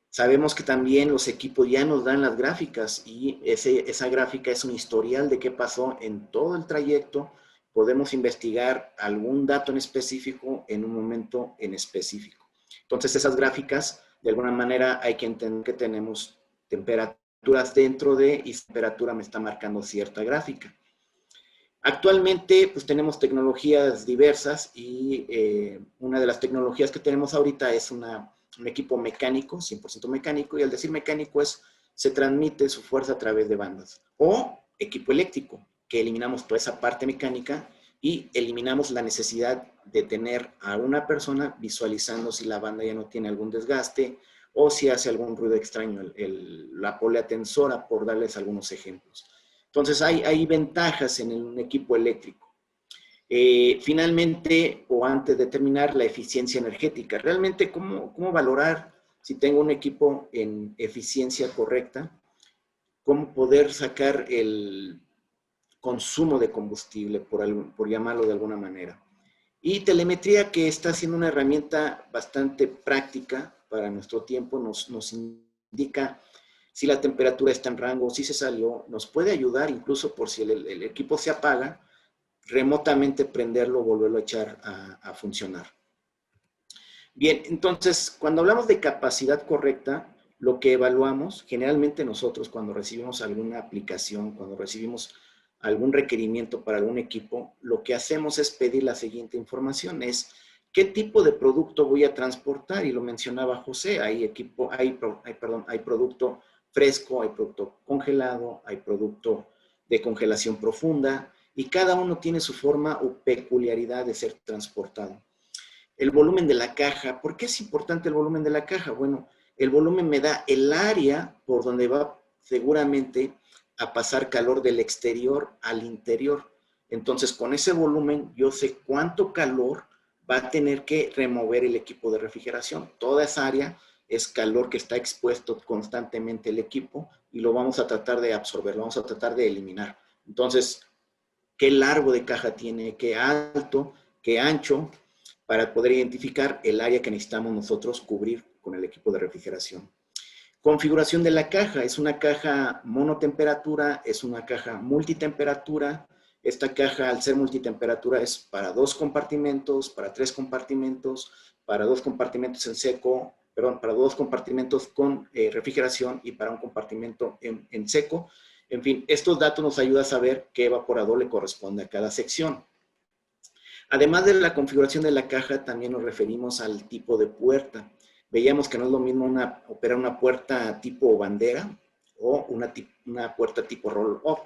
[SPEAKER 3] Sabemos que también los equipos ya nos dan las gráficas y esa gráfica es un historial de qué pasó en todo el trayecto. Podemos investigar algún dato en específico en un momento en específico. Entonces, esas gráficas, de alguna manera, hay que entender que tenemos temperaturas dentro de y temperatura me está marcando cierta gráfica. Actualmente, pues tenemos tecnologías diversas y una de las tecnologías que tenemos ahorita es un equipo mecánico, 100% mecánico, y al decir mecánico se transmite su fuerza a través de bandas. O equipo eléctrico, que eliminamos toda esa parte mecánica y eliminamos la necesidad de tener a una persona visualizando si la banda ya no tiene algún desgaste o si hace algún ruido extraño, la polea tensora, por darles algunos ejemplos. Entonces, hay ventajas en un equipo eléctrico. Finalmente, o antes de terminar, la eficiencia energética. Realmente, ¿cómo valorar si tengo un equipo en eficiencia correcta? ¿Cómo poder sacar el consumo de combustible, por llamarlo de alguna manera? Y telemetría, que está siendo una herramienta bastante práctica para nuestro tiempo, nos indica si la temperatura está en rango, si se salió, nos puede ayudar incluso por si el equipo se apaga, remotamente prenderlo, volverlo a echar a funcionar. Bien, entonces, cuando hablamos de capacidad correcta, lo que evaluamos, generalmente nosotros cuando recibimos alguna aplicación, cuando recibimos algún requerimiento para algún equipo, lo que hacemos es pedir la siguiente información, es qué tipo de producto voy a transportar, y lo mencionaba José, hay producto fresco, hay producto congelado, hay producto de congelación profunda, y cada uno tiene su forma o peculiaridad de ser transportado. El volumen de la caja, ¿por qué es importante el volumen de la caja? Bueno, el volumen me da el área por donde va seguramente a pasar calor del exterior al interior. Entonces, con ese volumen, yo sé cuánto calor va a tener que remover el equipo de refrigeración. Toda esa área es calor que está expuesto constantemente el equipo y lo vamos a tratar de absorber, lo vamos a tratar de eliminar. Entonces, ¿qué largo de caja tiene? ¿Qué alto? ¿Qué ancho? Para poder identificar el área que necesitamos nosotros cubrir con el equipo de refrigeración. Configuración de la caja. Es una caja monotemperatura, es una caja multitemperatura. Esta caja, al ser multitemperatura, es para 2 compartimentos, para 3 compartimentos, para 2 compartimentos en seco, perdón, para 2 compartimentos con refrigeración y para un compartimento en seco. En fin, estos datos nos ayudan a saber qué evaporador le corresponde a cada sección. Además de la configuración de la caja, también nos referimos al tipo de puerta. Veíamos que no es lo mismo operar una puerta tipo bandera o una puerta tipo roll-off.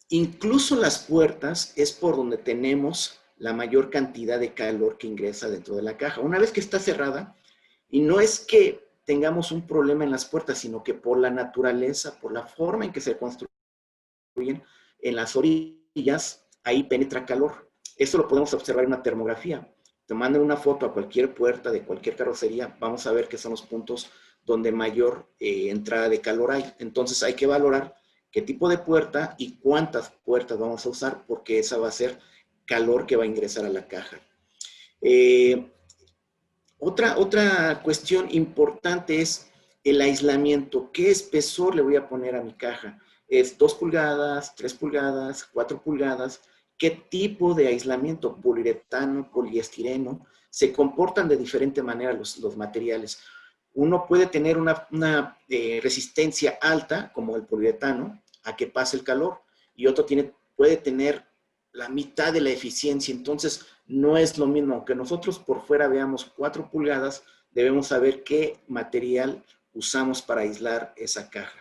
[SPEAKER 3] Incluso las puertas es por donde tenemos la mayor cantidad de calor que ingresa dentro de la caja. Una vez que está cerrada, y no es que tengamos un problema en las puertas, sino que por la naturaleza, por la forma en que se construyen, en las orillas, ahí penetra calor. Esto lo podemos observar en una termografía. Tomando una foto a cualquier puerta de cualquier carrocería, vamos a ver que son los puntos donde mayor entrada de calor hay. Entonces hay que valorar qué tipo de puerta y cuántas puertas vamos a usar, porque esa va a ser calor que va a ingresar a la caja. Otra cuestión importante es el aislamiento. ¿Qué espesor le voy a poner a mi caja? ¿Es 2 pulgadas, 3 pulgadas, 4 pulgadas? ¿Qué tipo de aislamiento? Poliuretano, poliestireno. Se comportan de diferente manera los materiales. Uno puede tener una resistencia alta, como el poliuretano, a que pase el calor, y otro puede tener la mitad de la eficiencia. Entonces, no es lo mismo. Aunque nosotros por fuera veamos 4 pulgadas, debemos saber qué material usamos para aislar esa caja.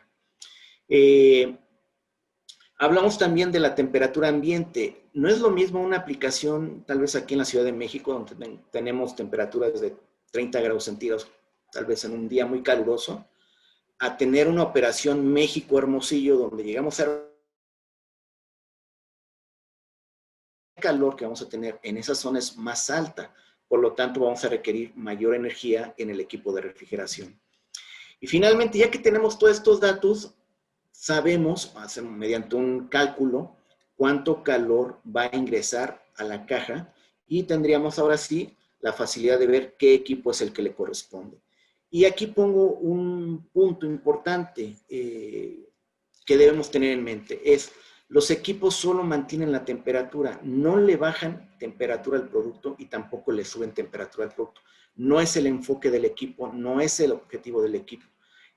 [SPEAKER 3] Hablamos también de la temperatura ambiente. No es lo mismo una aplicación, tal vez aquí en la Ciudad de México, donde tenemos temperaturas de 30 grados centígrados, tal vez en un día muy caluroso, a tener una operación México-Hermosillo, donde llegamos a calor que vamos a tener en esa zona es más alta, por lo tanto vamos a requerir mayor energía en el equipo de refrigeración. Y finalmente, ya que tenemos todos estos datos, sabemos, mediante un cálculo, cuánto calor va a ingresar a la caja y tendríamos ahora sí la facilidad de ver qué equipo es el que le corresponde. Y aquí pongo un punto importante que debemos tener en mente, es los equipos solo mantienen la temperatura, no le bajan temperatura al producto y tampoco le suben temperatura al producto. No es el enfoque del equipo, no es el objetivo del equipo.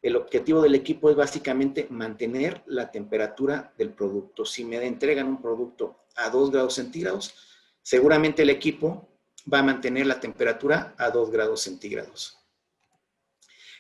[SPEAKER 3] El objetivo del equipo es básicamente mantener la temperatura del producto. Si me entregan un producto a 2 grados centígrados, seguramente el equipo va a mantener la temperatura a 2 grados centígrados.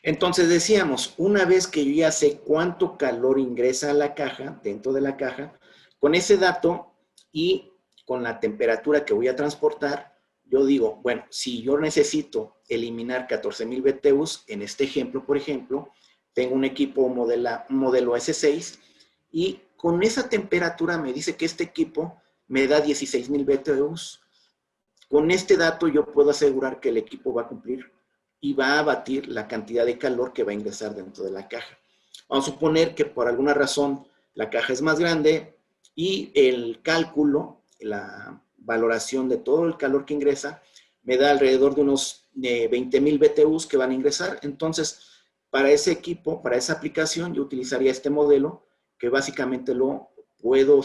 [SPEAKER 3] Entonces decíamos, una vez que yo ya sé cuánto calor ingresa a la caja, dentro de la caja, con ese dato y con la temperatura que voy a transportar, yo digo, bueno, si yo necesito eliminar 14,000 BTUs, en este ejemplo, por ejemplo, tengo un equipo modelo S6 y con esa temperatura me dice que este equipo me da 16,000 BTUs. Con este dato yo puedo asegurar que el equipo va a cumplir y va a abatir la cantidad de calor que va a ingresar dentro de la caja. Vamos a suponer que por alguna razón la caja es más grande y el cálculo, la valoración de todo el calor que ingresa, me da alrededor de unos 20,000 BTUs que van a ingresar. Entonces, para ese equipo, para esa aplicación, yo utilizaría este modelo que básicamente lo puedo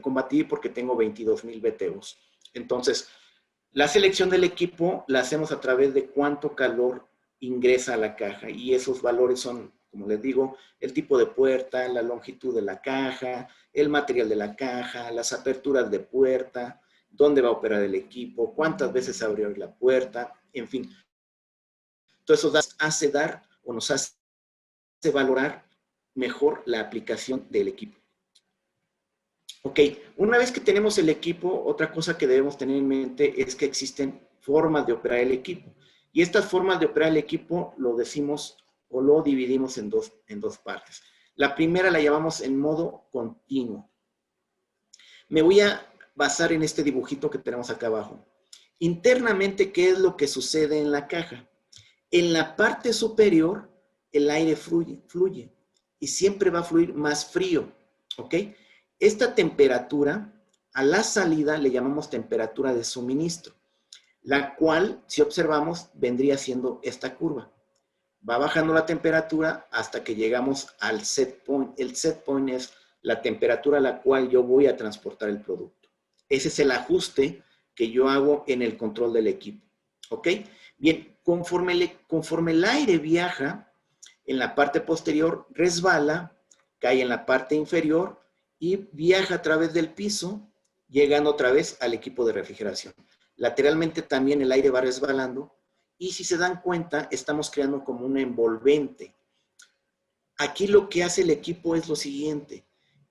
[SPEAKER 3] combatir porque tengo 22,000 BTUs. Entonces, la selección del equipo la hacemos a través de cuánto calor ingresa a la caja y esos valores son, como les digo, el tipo de puerta, la longitud de la caja, el material de la caja, las aperturas de puerta, dónde va a operar el equipo, cuántas veces abrió la puerta, en fin. Todo eso hace dar o nos hace valorar mejor la aplicación del equipo. Ok, una vez que tenemos el equipo, otra cosa que debemos tener en mente es que existen formas de operar el equipo. Y estas formas de operar el equipo lo decimos o lo dividimos en dos partes. La primera la llamamos en modo continuo. Me voy a basar en este dibujito que tenemos acá abajo. Internamente, ¿qué es lo que sucede en la caja? En la parte superior, el aire fluye y siempre va a fluir más frío, ¿ok? Esta temperatura, a la salida le llamamos temperatura de suministro, la cual, si observamos, vendría siendo esta curva. Va bajando la temperatura hasta que llegamos al set point. El set point es la temperatura a la cual yo voy a transportar el producto. Ese es el ajuste que yo hago en el control del equipo, ¿ok? Bien, conforme el aire viaja, en la parte posterior resbala, cae en la parte inferior y viaja a través del piso, llegando otra vez al equipo de refrigeración. Lateralmente también el aire va resbalando y si se dan cuenta, estamos creando como un envolvente. Aquí lo que hace el equipo es lo siguiente.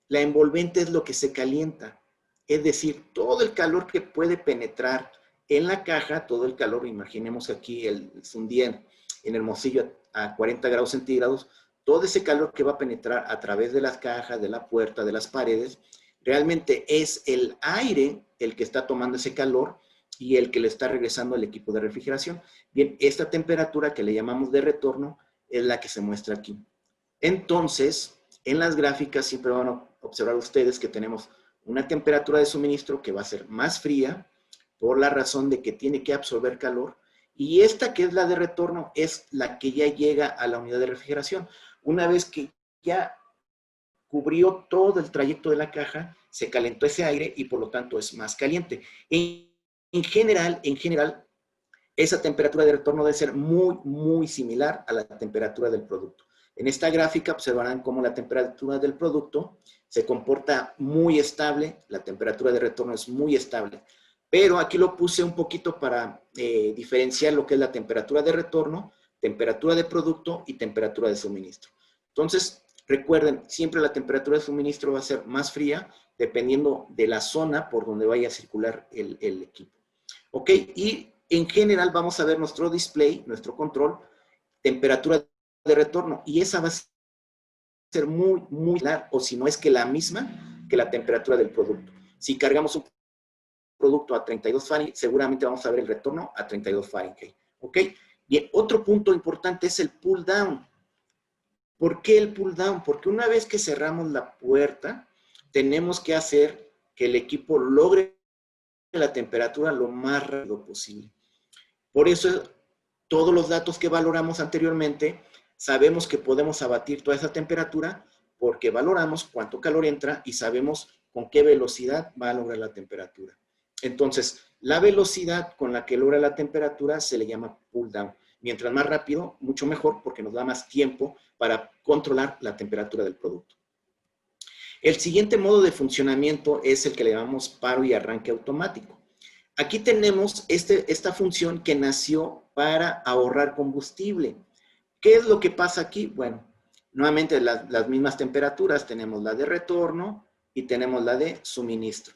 [SPEAKER 3] La envolvente es lo que se calienta. Es decir, todo el calor que puede penetrar en la caja, todo el calor, imaginemos que aquí es un día en Hermosillo a 40 grados centígrados, todo ese calor que va a penetrar a través de las cajas, de la puerta, de las paredes, realmente es el aire el que está tomando ese calor y el que le está regresando al equipo de refrigeración. Bien, esta temperatura que le llamamos de retorno es la que se muestra aquí. Entonces, en las gráficas siempre van a observar ustedes que tenemos una temperatura de suministro que va a ser más fría por la razón de que tiene que absorber calor y esta que es la de retorno es la que ya llega a la unidad de refrigeración. Una vez que ya cubrió todo el trayecto de la caja, se calentó ese aire y por lo tanto es más caliente. En general, esa temperatura de retorno debe ser muy similar a la temperatura del producto. En esta gráfica observarán cómo la temperatura del producto se comporta muy estable, la temperatura de retorno es muy estable. Pero aquí lo puse un poquito para diferenciar lo que es la temperatura de retorno, temperatura de producto y temperatura de suministro. Entonces, recuerden, siempre la temperatura de suministro va a ser más fría dependiendo de la zona por donde vaya a circular el equipo. ¿Ok? Y en general vamos a ver nuestro display, nuestro control, temperatura de retorno. Y esa va a ser muy larga, o si no es que la misma que la temperatura del producto. Si cargamos un producto a 32 Fahrenheit, seguramente vamos a ver el retorno a 32 Fahrenheit. ¿Ok? Bien, otro punto importante es el pull down. ¿Por qué el pull down? Porque una vez que cerramos la puerta, tenemos que hacer que el equipo logre la temperatura lo más rápido posible. Por eso, todos los datos que valoramos anteriormente, sabemos que podemos abatir toda esa temperatura porque valoramos cuánto calor entra y sabemos con qué velocidad va a lograr la temperatura. Entonces, la velocidad con la que logra la temperatura se le llama pull down. Mientras más rápido, mucho mejor, porque nos da más tiempo para controlar la temperatura del producto. El siguiente modo de funcionamiento es el que le llamamos paro y arranque automático. Aquí tenemos esta función que nació para ahorrar combustible. ¿Qué es lo que pasa aquí? Bueno, nuevamente las mismas temperaturas, tenemos la de retorno y tenemos la de suministro.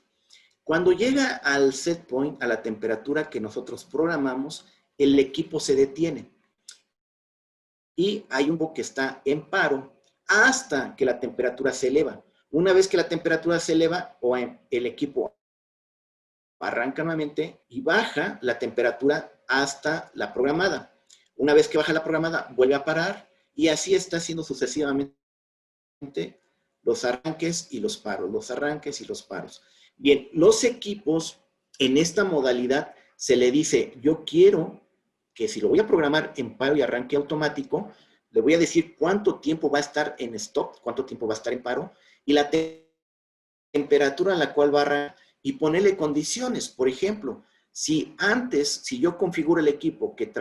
[SPEAKER 3] Cuando llega al set point, a la temperatura que nosotros programamos, el equipo se detiene. Y hay un que está en paro hasta que la temperatura se eleva. Una vez que la temperatura se eleva, el equipo arranca nuevamente y baja la temperatura hasta la programada. Una vez que baja la programada, vuelve a parar y así está haciendo sucesivamente los arranques y los paros, los arranques y los paros. Bien, los equipos en esta modalidad se le dice, yo quiero que si lo voy a programar en paro y arranque automático, le voy a decir cuánto tiempo va a estar en stop, cuánto tiempo va a estar en paro y la temperatura a la cual va a arrancar y ponerle condiciones. Por ejemplo, si yo configuro el equipo que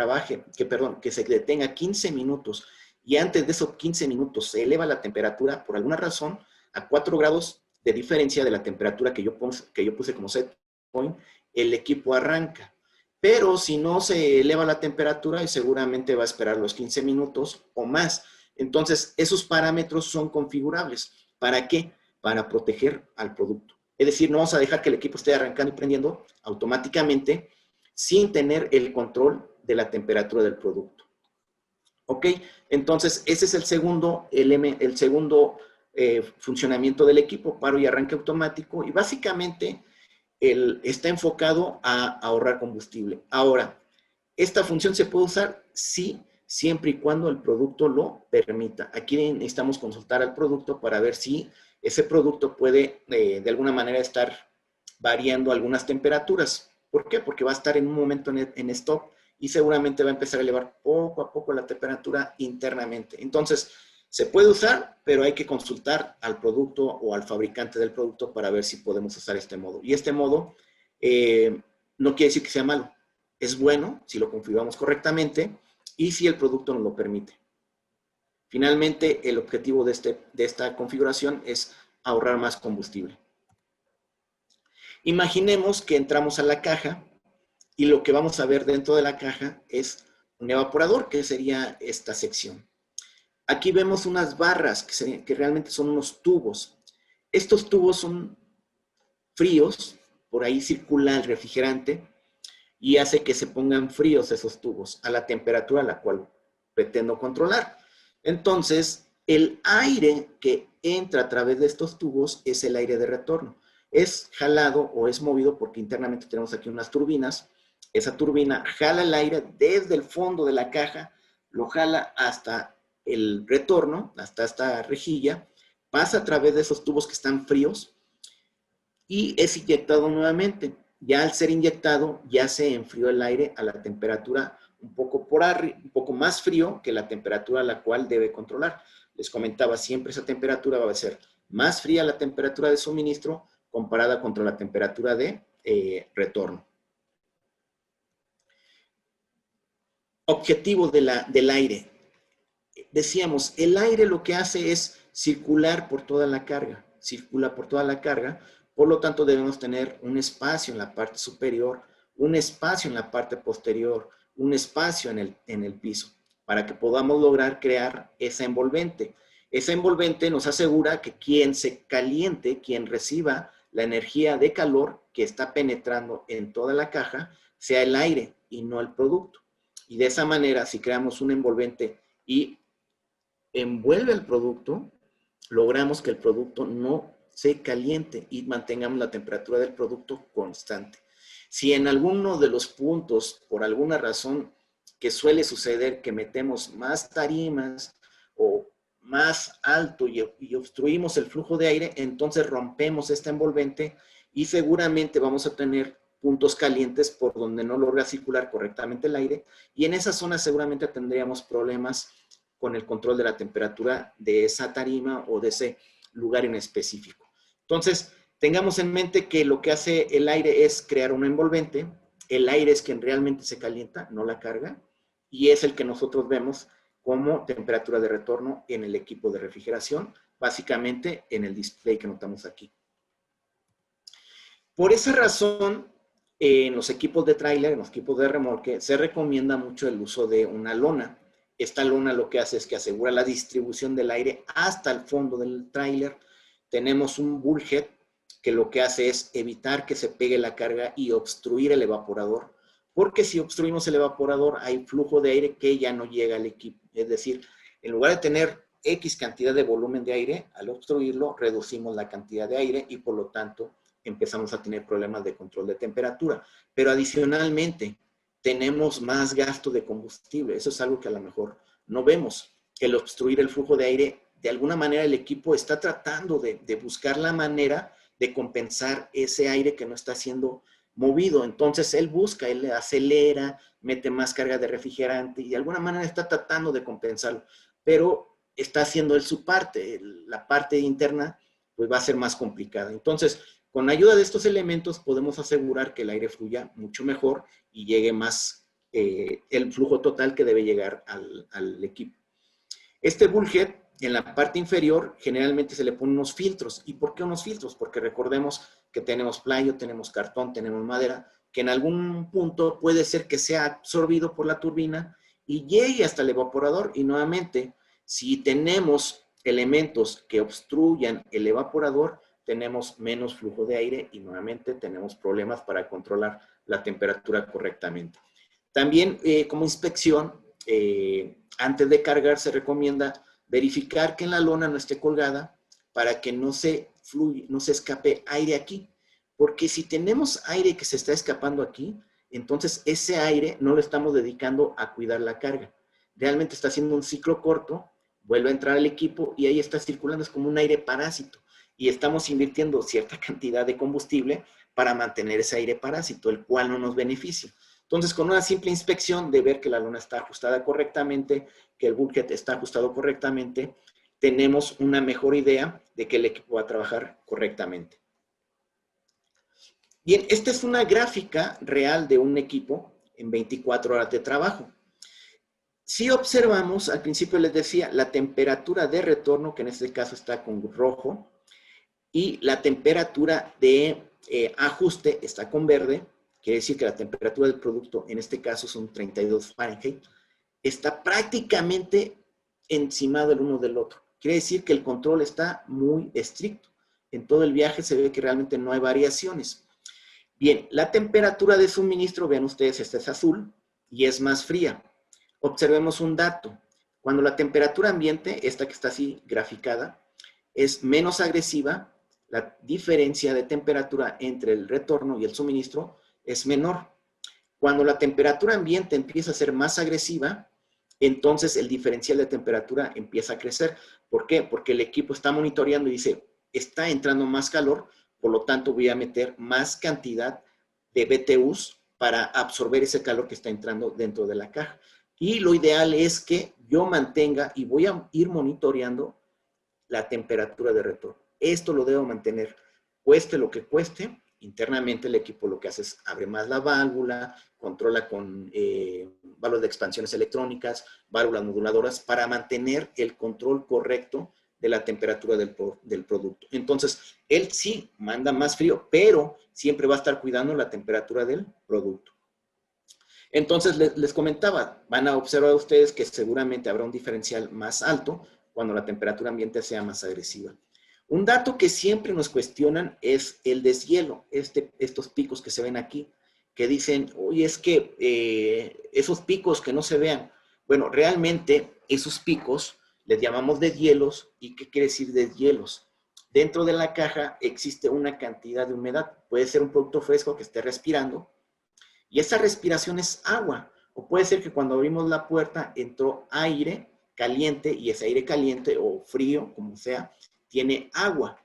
[SPEAKER 3] se detenga 15 minutos y antes de esos 15 minutos se eleva la temperatura por alguna razón a 4 grados de diferencia de la temperatura que yo puse como set point, el equipo arranca. Pero si no se eleva la temperatura, y seguramente va a esperar los 15 minutos o más. Entonces, esos parámetros son configurables. ¿Para qué? Para proteger al producto. Es decir, no vamos a dejar que el equipo esté arrancando y prendiendo automáticamente sin tener el control de la temperatura del producto. ¿Ok? Entonces, ese es el segundo funcionamiento del equipo, paro y arranque automático. Y básicamente está enfocado a ahorrar combustible. Ahora, ¿esta función se puede usar? Sí, siempre y cuando el producto lo permita. Aquí necesitamos consultar al producto para ver si ese producto puede de alguna manera estar variando algunas temperaturas. ¿Por qué? Porque va a estar en un momento en stop y seguramente va a empezar a elevar poco a poco la temperatura internamente. Entonces, se puede usar, pero hay que consultar al producto o al fabricante del producto para ver si podemos usar este modo. Y este modo no quiere decir que sea malo. Es bueno si lo configuramos correctamente y si el producto nos lo permite. Finalmente, el objetivo de esta configuración es ahorrar más combustible. Imaginemos que entramos a la caja y lo que vamos a ver dentro de la caja es un evaporador, que sería esta sección. Aquí vemos unas barras que realmente son unos tubos. Estos tubos son fríos, por ahí circula el refrigerante y hace que se pongan fríos esos tubos a la temperatura a la cual pretendo controlar. Entonces, el aire que entra a través de estos tubos es el aire de retorno. Es jalado o es movido porque internamente tenemos aquí unas turbinas. Esa turbina jala el aire desde el fondo de la caja, lo jala hasta el retorno, hasta esta rejilla, pasa a través de esos tubos que están fríos y es inyectado nuevamente. Ya al ser inyectado, ya se enfrió el aire a la temperatura un poco más frío que la temperatura a la cual debe controlar. Les comentaba, siempre esa temperatura va a ser más fría la temperatura de suministro comparada contra la temperatura de retorno. Objetivo del aire. Decíamos, el aire lo que hace es circular por toda la carga, por lo tanto debemos tener un espacio en la parte superior, un espacio en la parte posterior, un espacio en el piso, para que podamos lograr crear esa envolvente. Esa envolvente nos asegura que quien se caliente, quien reciba la energía de calor que está penetrando en toda la caja, sea el aire y no el producto. Y de esa manera, si creamos un envolvente y envuelve el producto, logramos que el producto no se caliente y mantengamos la temperatura del producto constante. Si en alguno de los puntos, por alguna razón que suele suceder, que metemos más tarimas o más alto y obstruimos el flujo de aire, entonces rompemos esta envolvente y seguramente vamos a tener puntos calientes por donde no logra circular correctamente el aire, y en esa zona seguramente tendríamos problemas con el control de la temperatura de esa tarima o de ese lugar en específico. Entonces, tengamos en mente que lo que hace el aire es crear un envolvente. El aire es quien realmente se calienta, no la carga, y es el que nosotros vemos como temperatura de retorno en el equipo de refrigeración, básicamente en el display que notamos aquí. Por esa razón, en los equipos de tráiler, en los equipos de remolque, se recomienda mucho el uso de una lona. Esta lona lo que hace es que asegura la distribución del aire hasta el fondo del tráiler. Tenemos un bulkhead que lo que hace es evitar que se pegue la carga y obstruir el evaporador, porque si obstruimos el evaporador hay flujo de aire que ya no llega al equipo. Es decir, en lugar de tener X cantidad de volumen de aire, al obstruirlo reducimos la cantidad de aire y por lo tanto empezamos a tener problemas de control de temperatura. Pero adicionalmente, tenemos más gasto de combustible. Eso es algo que a lo mejor no vemos. El obstruir el flujo de aire, de alguna manera el equipo está tratando de buscar la manera de compensar ese aire que no está siendo movido. Entonces él busca, él acelera, mete más carga de refrigerante y de alguna manera está tratando de compensarlo. Pero está haciendo él su parte. La parte interna pues va a ser más complicada. Entonces, con ayuda de estos elementos podemos asegurar que el aire fluya mucho mejor y llegue más el flujo total que debe llegar al equipo. Este bulkhead, en la parte inferior, generalmente se le ponen unos filtros. ¿Y por qué unos filtros? Porque recordemos que tenemos playo, tenemos cartón, tenemos madera, que en algún punto puede ser que sea absorbido por la turbina y llegue hasta el evaporador. Y nuevamente, si tenemos elementos que obstruyan el evaporador, tenemos menos flujo de aire y nuevamente tenemos problemas para controlar la temperatura correctamente. También como inspección, antes de cargar se recomienda verificar que en la lona no esté colgada para que no se escape aire aquí. Porque si tenemos aire que se está escapando aquí, entonces ese aire no lo estamos dedicando a cuidar la carga. Realmente está haciendo un ciclo corto, vuelve a entrar al equipo y ahí está circulando, es como un aire parásito. Y estamos invirtiendo cierta cantidad de combustible para mantener ese aire parásito, el cual no nos beneficia. Entonces, con una simple inspección de ver que la lona está ajustada correctamente, que el bulkhead está ajustado correctamente, tenemos una mejor idea de que el equipo va a trabajar correctamente. Bien, esta es una gráfica real de un equipo en 24 horas de trabajo. Si observamos, al principio les decía, la temperatura de retorno, que en este caso está con rojo, y la temperatura de ajuste está con verde, quiere decir que la temperatura del producto, en este caso son 32 Fahrenheit, está prácticamente encima del uno del otro. Quiere decir que el control está muy estricto. En todo el viaje se ve que realmente no hay variaciones. Bien, la temperatura de suministro, vean ustedes, esta es azul y es más fría. Observemos un dato. Cuando la temperatura ambiente, esta que está así graficada, es menos agresiva, la diferencia de temperatura entre el retorno y el suministro es menor. Cuando la temperatura ambiente empieza a ser más agresiva, entonces el diferencial de temperatura empieza a crecer. ¿Por qué? Porque el equipo está monitoreando y dice, está entrando más calor, por lo tanto voy a meter más cantidad de BTUs para absorber ese calor que está entrando dentro de la caja. Y lo ideal es que yo mantenga y voy a ir monitoreando la temperatura de retorno. Esto lo debo mantener, cueste lo que cueste. Internamente el equipo lo que hace es abre más la válvula, controla con válvulas de expansiones electrónicas, válvulas moduladoras, para mantener el control correcto de la temperatura del producto. Entonces, él sí manda más frío, pero siempre va a estar cuidando la temperatura del producto. Entonces, les comentaba, van a observar ustedes que seguramente habrá un diferencial más alto cuando la temperatura ambiente sea más agresiva. Un dato que siempre nos cuestionan es el deshielo, estos picos que se ven aquí, que dicen, oye, es que esos picos que no se vean, bueno, realmente esos picos les llamamos deshielos. ¿Y qué quiere decir deshielos? Dentro de la caja existe una cantidad de humedad, puede ser un producto fresco que esté respirando, y esa respiración es agua, o puede ser que cuando abrimos la puerta entró aire caliente y ese aire caliente o frío, como sea, tiene agua.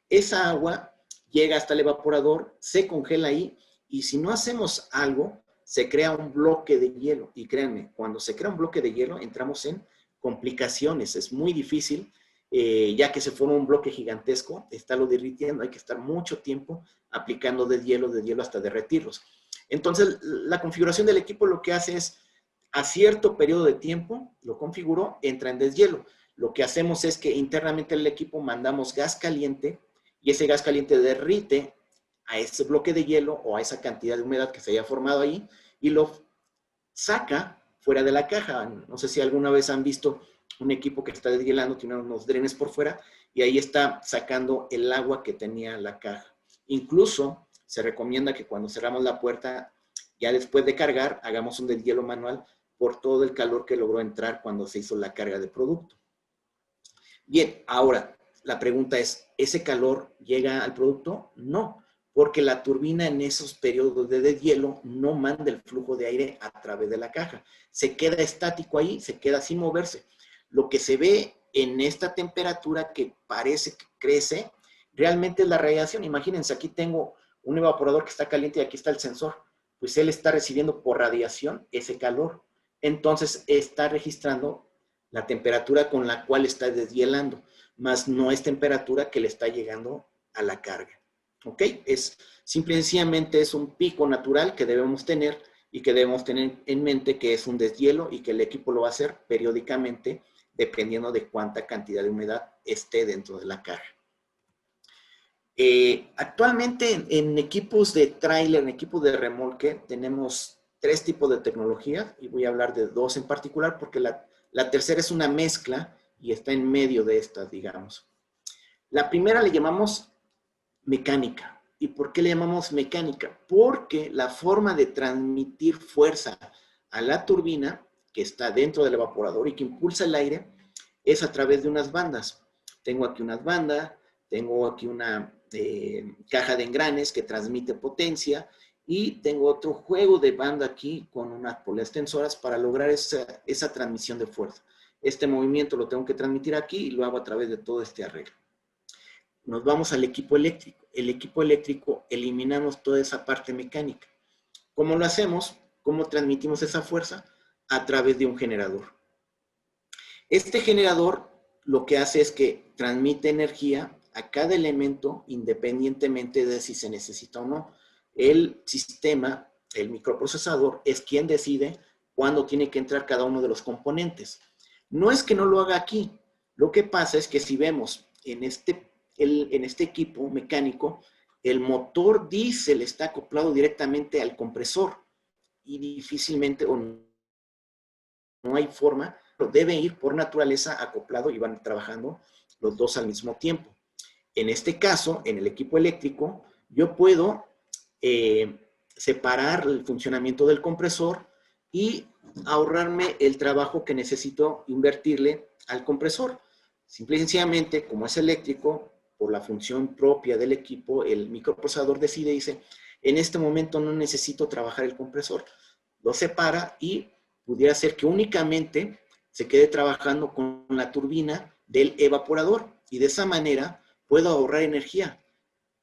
[SPEAKER 3] Esa agua llega hasta el evaporador, se congela ahí y si no hacemos algo, se crea un bloque de hielo. Y créanme, cuando se crea un bloque de hielo, entramos en complicaciones. Es muy difícil, ya que se forma un bloque gigantesco, estarlo derritiendo. Hay que estar mucho tiempo aplicando de hielo hasta derretirlos. Entonces, la configuración del equipo lo que hace es, a cierto periodo de tiempo, lo configuró, entra en deshielo. Lo que hacemos es que internamente en el equipo mandamos gas caliente y ese gas caliente derrite a ese bloque de hielo o a esa cantidad de humedad que se haya formado ahí y lo saca fuera de la caja. No sé si alguna vez han visto un equipo que está deshielando, tiene unos drenes por fuera y ahí está sacando el agua que tenía la caja. Incluso se recomienda que cuando cerramos la puerta, ya después de cargar, hagamos un deshielo manual por todo el calor que logró entrar cuando se hizo la carga de producto. Bien, ahora la pregunta es, ¿ese calor llega al producto? No, porque la turbina en esos periodos de deshielo no manda el flujo de aire a través de la caja. Se queda estático ahí, se queda sin moverse. Lo que se ve en esta temperatura que parece que crece, realmente es la radiación. Imagínense, aquí tengo un evaporador que está caliente y aquí está el sensor. Pues él está recibiendo por radiación ese calor. Entonces está registrando la temperatura con la cual está deshielando, más no es temperatura que le está llegando a la carga. ¿Ok? Es simple y sencillamente es un pico natural que debemos tener y que debemos tener en mente que es un deshielo y que el equipo lo va a hacer periódicamente dependiendo de cuánta cantidad de humedad esté dentro de la caja. Actualmente en equipos de tráiler, en equipos de remolque, tenemos 3 tipos de tecnología y voy a hablar de 2 en particular porque la tercera es una mezcla y está en medio de estas, digamos. La primera le llamamos mecánica. ¿Y por qué le llamamos mecánica? Porque la forma de transmitir fuerza a la turbina que está dentro del evaporador y que impulsa el aire es a través de unas bandas. Tengo aquí unas bandas, tengo aquí una caja de engranes que transmite potencia y tengo otro juego de banda aquí con unas poleas tensoras para lograr esa transmisión de fuerza. Este movimiento lo tengo que transmitir aquí y lo hago a través de todo este arreglo. Nos vamos al equipo eléctrico. El equipo eléctrico eliminamos toda esa parte mecánica. ¿Cómo lo hacemos? ¿Cómo transmitimos esa fuerza? A través de un generador. Este generador lo que hace es que transmite energía a cada elemento independientemente de si se necesita o no. El sistema, el microprocesador, es quien decide cuándo tiene que entrar cada uno de los componentes. No es que no lo haga aquí. Lo que pasa es que si vemos en este equipo mecánico, el motor diésel está acoplado directamente al compresor y difícilmente o no hay forma, pero debe ir por naturaleza acoplado y van trabajando los dos al mismo tiempo. En este caso, en el equipo eléctrico, yo puedo separar el funcionamiento del compresor y ahorrarme el trabajo que necesito invertirle al compresor. Simple y sencillamente, como es eléctrico, por la función propia del equipo, el microprocesador decide y dice, en este momento no necesito trabajar el compresor. Lo separa y pudiera ser que únicamente se quede trabajando con la turbina del evaporador y de esa manera puedo ahorrar energía.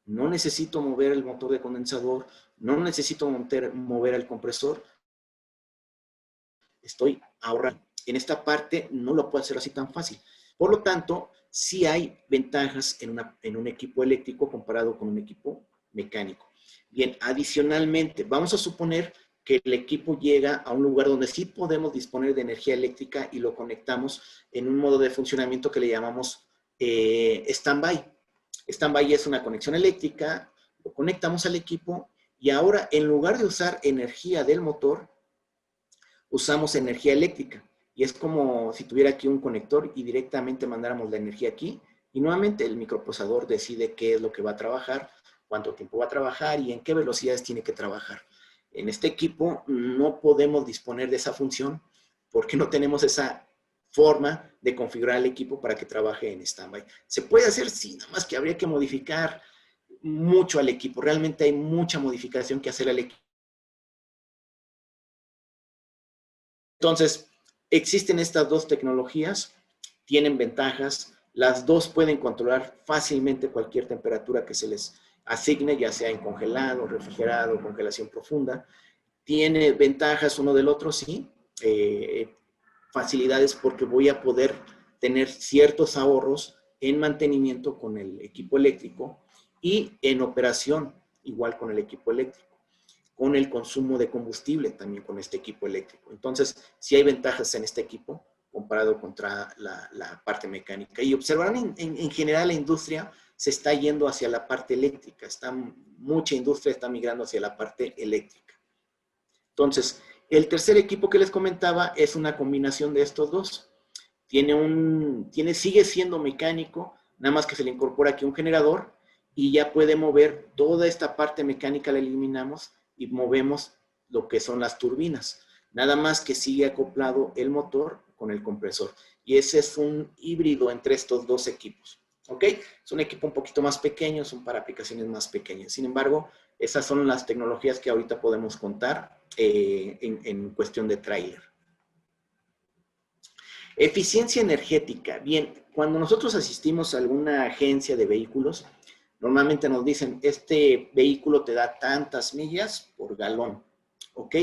[SPEAKER 3] No necesito mover el motor de condensador, no necesito mover el compresor. Estoy ahorrando. En esta parte no lo puedo hacer así tan fácil. Por lo tanto, sí hay ventajas en un equipo eléctrico comparado con un equipo mecánico. Bien, adicionalmente, vamos a suponer que el equipo llega a un lugar donde sí podemos disponer de energía eléctrica y lo conectamos en un modo de funcionamiento que le llamamos stand-by. Stand-by es una conexión eléctrica, lo conectamos al equipo y ahora en lugar de usar energía del motor, usamos energía eléctrica. Y es como si tuviera aquí un conector y directamente mandáramos la energía aquí y nuevamente el microprocesador decide qué es lo que va a trabajar, cuánto tiempo va a trabajar y en qué velocidades tiene que trabajar. En este equipo no podemos disponer de esa función porque no tenemos esa forma de configurar el equipo para que trabaje en stand-by. ¿Se puede hacer? Sí, nada más que habría que modificar mucho al equipo. Realmente hay mucha modificación que hacer al equipo. Entonces, Existen estas dos tecnologías, tienen ventajas, las dos pueden controlar fácilmente cualquier temperatura que se les asigne, ya sea en congelado, refrigerado, congelación profunda. Tiene ventajas uno del otro, sí, facilidades porque voy a poder tener ciertos ahorros en mantenimiento con el equipo eléctrico y en operación igual con el equipo eléctrico, con el consumo de combustible también con este equipo eléctrico. Entonces, sí hay ventajas en este equipo comparado contra la parte mecánica. Y observarán en general la industria se está yendo hacia la parte eléctrica, mucha industria está migrando hacia la parte eléctrica. Entonces, el tercer equipo que les comentaba es una combinación de estos dos. Sigue siendo mecánico, nada más que se le incorpora aquí un generador y ya puede mover toda esta parte mecánica, la eliminamos y movemos lo que son las turbinas. Nada más que sigue acoplado el motor con el compresor. Y ese es un híbrido entre estos dos equipos. ¿Ok? Es un equipo un poquito más pequeño, son para aplicaciones más pequeñas. Sin embargo, esas son las tecnologías que ahorita podemos contar en cuestión de tráiler. Eficiencia energética. Bien, cuando nosotros asistimos a alguna agencia de vehículos, normalmente nos dicen, este vehículo te da tantas millas por galón, ¿ok?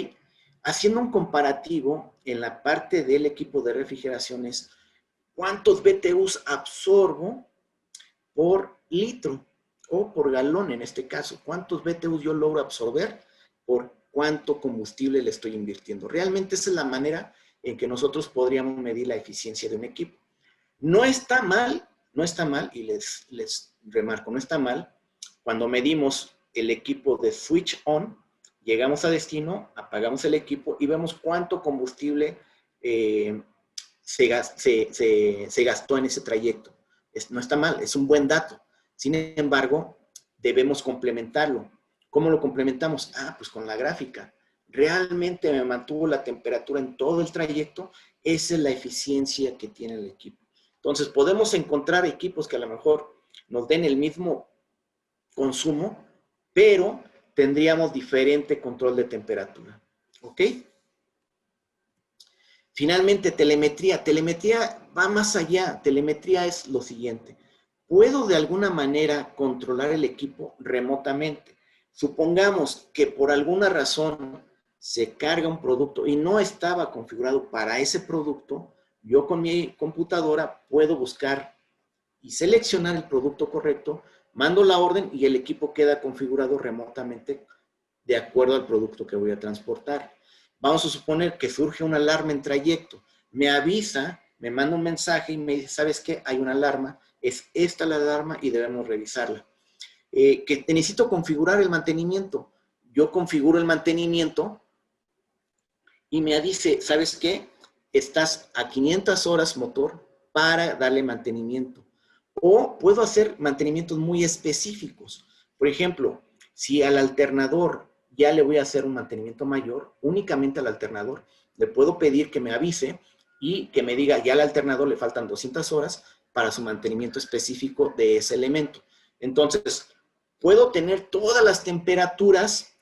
[SPEAKER 3] Haciendo un comparativo en la parte del equipo de refrigeración es, ¿cuántos BTUs absorbo por litro o por galón en este caso? ¿Cuántos BTUs yo logro absorber por cuánto combustible le estoy invirtiendo? Realmente esa es la manera en que nosotros podríamos medir la eficiencia de un equipo. No está mal, y les remarco, no está mal cuando medimos el equipo de switch on, llegamos a destino, apagamos el equipo y vemos cuánto combustible se gastó en ese trayecto. No está mal, es un buen dato. Sin embargo, debemos complementarlo. ¿Cómo lo complementamos? Pues con la gráfica. ¿Realmente me mantuvo la temperatura en todo el trayecto? Esa es la eficiencia que tiene el equipo. Entonces, podemos encontrar equipos que a lo mejor nos den el mismo consumo, pero tendríamos diferente control de temperatura. ¿Ok? Finalmente, telemetría. Telemetría va más allá. Telemetría es lo siguiente. Puedo de alguna manera controlar el equipo remotamente. Supongamos que por alguna razón se carga un producto y no estaba configurado para ese producto, yo con mi computadora puedo buscar y seleccionar el producto correcto, mando la orden y el equipo queda configurado remotamente de acuerdo al producto que voy a transportar. Vamos a suponer que surge una alarma en trayecto. Me avisa, me manda un mensaje y me dice, ¿sabes qué? Hay una alarma, es esta la alarma y debemos revisarla. Que necesito configurar el mantenimiento. Yo configuro el mantenimiento y me dice, ¿sabes qué? Estás a 500 horas motor para darle mantenimiento. O puedo hacer mantenimientos muy específicos. Por ejemplo, si al alternador ya le voy a hacer un mantenimiento mayor, únicamente al alternador, le puedo pedir que me avise y que me diga, ya al alternador le faltan 200 horas para su mantenimiento específico de ese elemento. Entonces, puedo tener todas las temperaturas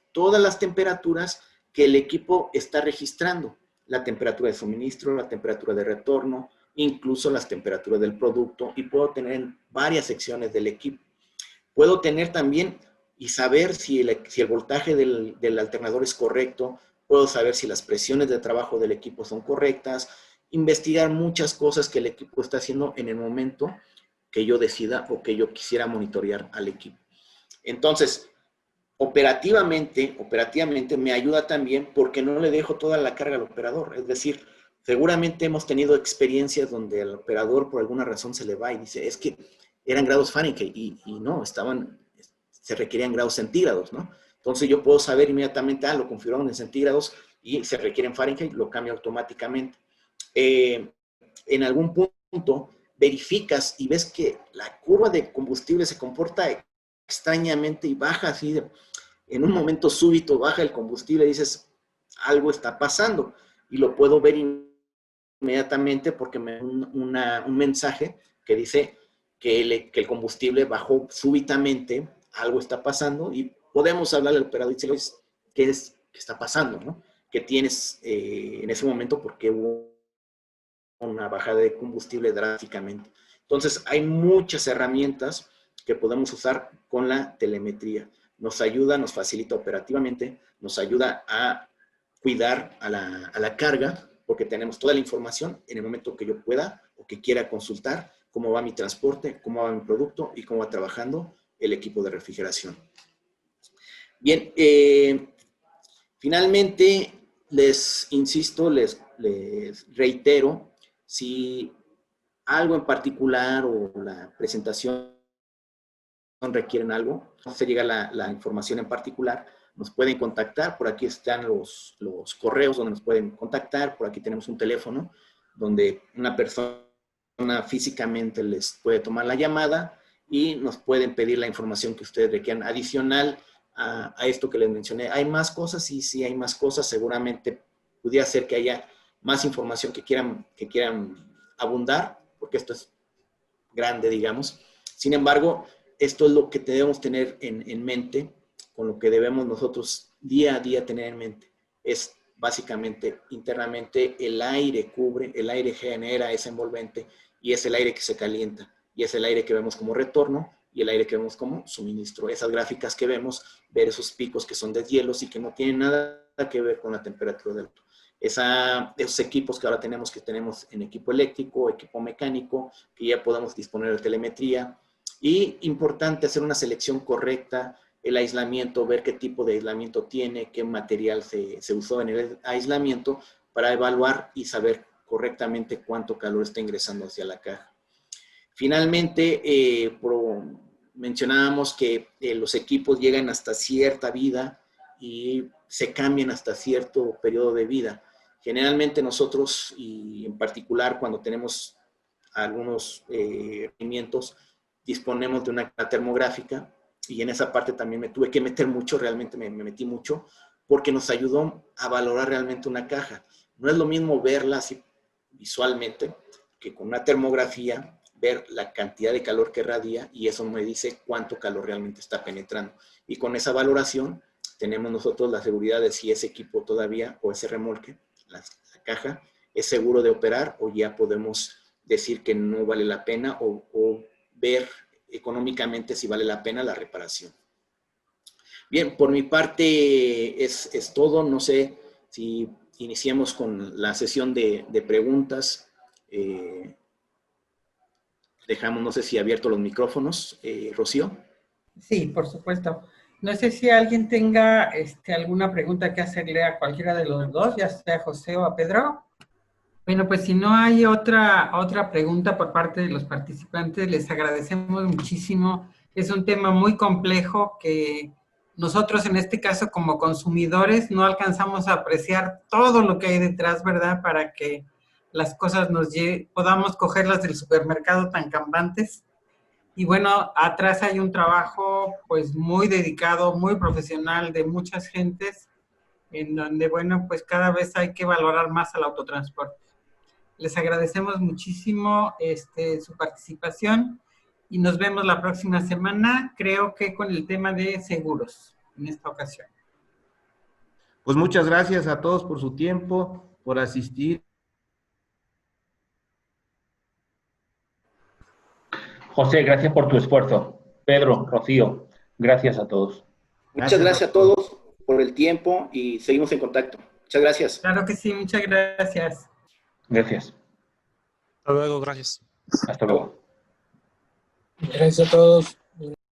[SPEAKER 3] que el equipo está registrando. La temperatura de suministro, la temperatura de retorno, incluso las temperaturas del producto, y puedo tener varias secciones del equipo. Puedo tener también y saber si el voltaje del alternador es correcto, puedo saber si las presiones de trabajo del equipo son correctas, investigar muchas cosas que el equipo está haciendo en el momento que yo decida o que yo quisiera monitorear al equipo. Entonces, operativamente me ayuda también porque no le dejo toda la carga al operador. Es decir, seguramente hemos tenido experiencias donde el operador por alguna razón se le va y dice, es que eran grados Fahrenheit y no, se requerían grados centígrados, ¿no? Entonces yo puedo saber inmediatamente, lo configuraron en centígrados y se requieren Fahrenheit, lo cambio automáticamente. En algún punto verificas y ves que la curva de combustible se comporta extrañamente y baja así, en un momento súbito baja el combustible y dices, algo está pasando. Y lo puedo ver inmediatamente porque me da un mensaje que dice que el combustible bajó súbitamente, algo está pasando y podemos hablarle al operador y decirle, ¿qué está pasando? ¿No? ¿Qué tienes en ese momento? ¿Por qué hubo una bajada de combustible drásticamente. Entonces, hay muchas herramientas que podemos usar con la telemetría. Nos ayuda, nos facilita operativamente, nos ayuda a cuidar a la carga, porque tenemos toda la información en el momento que yo pueda o que quiera consultar cómo va mi transporte, cómo va mi producto y cómo va trabajando el equipo de refrigeración. Bien, finalmente les insisto, les reitero, si algo en particular o la presentación requieren algo, se llega la información en particular, nos pueden contactar, por aquí están los correos donde nos pueden contactar, por aquí tenemos un teléfono donde una persona físicamente les puede tomar la llamada y nos pueden pedir la información que ustedes requieran adicional a esto que les mencioné. ¿Hay más cosas? Sí, hay más cosas. Seguramente pudiera ser que haya más información que quieran abundar, porque esto es grande, digamos. Sin embargo, esto es lo que debemos tener en mente, con lo que debemos nosotros día a día tener en mente. Es básicamente, internamente, el aire cubre, el aire genera ese envolvente y es el aire que se calienta. Y es el aire que vemos como retorno y el aire que vemos como suministro. Esas gráficas que vemos, ver esos picos que son deshielos y que no tienen nada que ver con la temperatura del auto. Esos equipos que ahora tenemos en equipo eléctrico, equipo mecánico, que ya podemos disponer de telemetría. Y importante hacer una selección correcta, el aislamiento, ver qué tipo de aislamiento tiene, qué material se usó en el aislamiento para evaluar y saber correctamente cuánto calor está ingresando hacia la caja. Finalmente, mencionábamos que los equipos llegan hasta cierta vida y se cambian hasta cierto periodo de vida. Generalmente nosotros, y en particular cuando tenemos algunos requerimientos, disponemos de una termográfica y en esa parte también me tuve que meter mucho, realmente me metí mucho, porque nos ayudó a valorar realmente una caja. No es lo mismo verla así visualmente que con una termografía ver la cantidad de calor que radia y eso me dice cuánto calor realmente está penetrando. Y con esa valoración tenemos nosotros la seguridad de si ese equipo todavía o ese remolque, la caja, es seguro de operar o ya podemos decir que no vale la pena o ver económicamente si vale la pena la reparación. Bien, por mi parte es todo. No sé si iniciemos con la sesión de preguntas. Dejamos, no sé si abierto los micrófonos. Rocío.
[SPEAKER 1] Sí, por supuesto. No sé si alguien tenga alguna pregunta que hacerle a cualquiera de los dos, ya sea a José o a Pedro. Bueno, pues si no hay otra pregunta por parte de los participantes, les agradecemos muchísimo. Es un tema muy complejo que nosotros en este caso como consumidores no alcanzamos a apreciar todo lo que hay detrás, ¿verdad? Para que las cosas podamos cogerlas del supermercado tan campantes. Y bueno, atrás hay un trabajo pues muy dedicado, muy profesional de muchas gentes, en donde, bueno, pues cada vez hay que valorar más al autotransporte. Les agradecemos muchísimo su participación y nos vemos la próxima semana, creo que con el tema de seguros en esta ocasión.
[SPEAKER 2] Pues muchas gracias a todos por su tiempo, por asistir.
[SPEAKER 4] José, gracias por tu esfuerzo. Pedro, Rocío, gracias a todos.
[SPEAKER 3] Muchas gracias a todos por el tiempo y seguimos en contacto. Muchas gracias.
[SPEAKER 1] Claro que sí, muchas gracias.
[SPEAKER 4] Gracias.
[SPEAKER 5] Hasta luego, gracias.
[SPEAKER 4] Hasta luego.
[SPEAKER 5] Gracias a todos.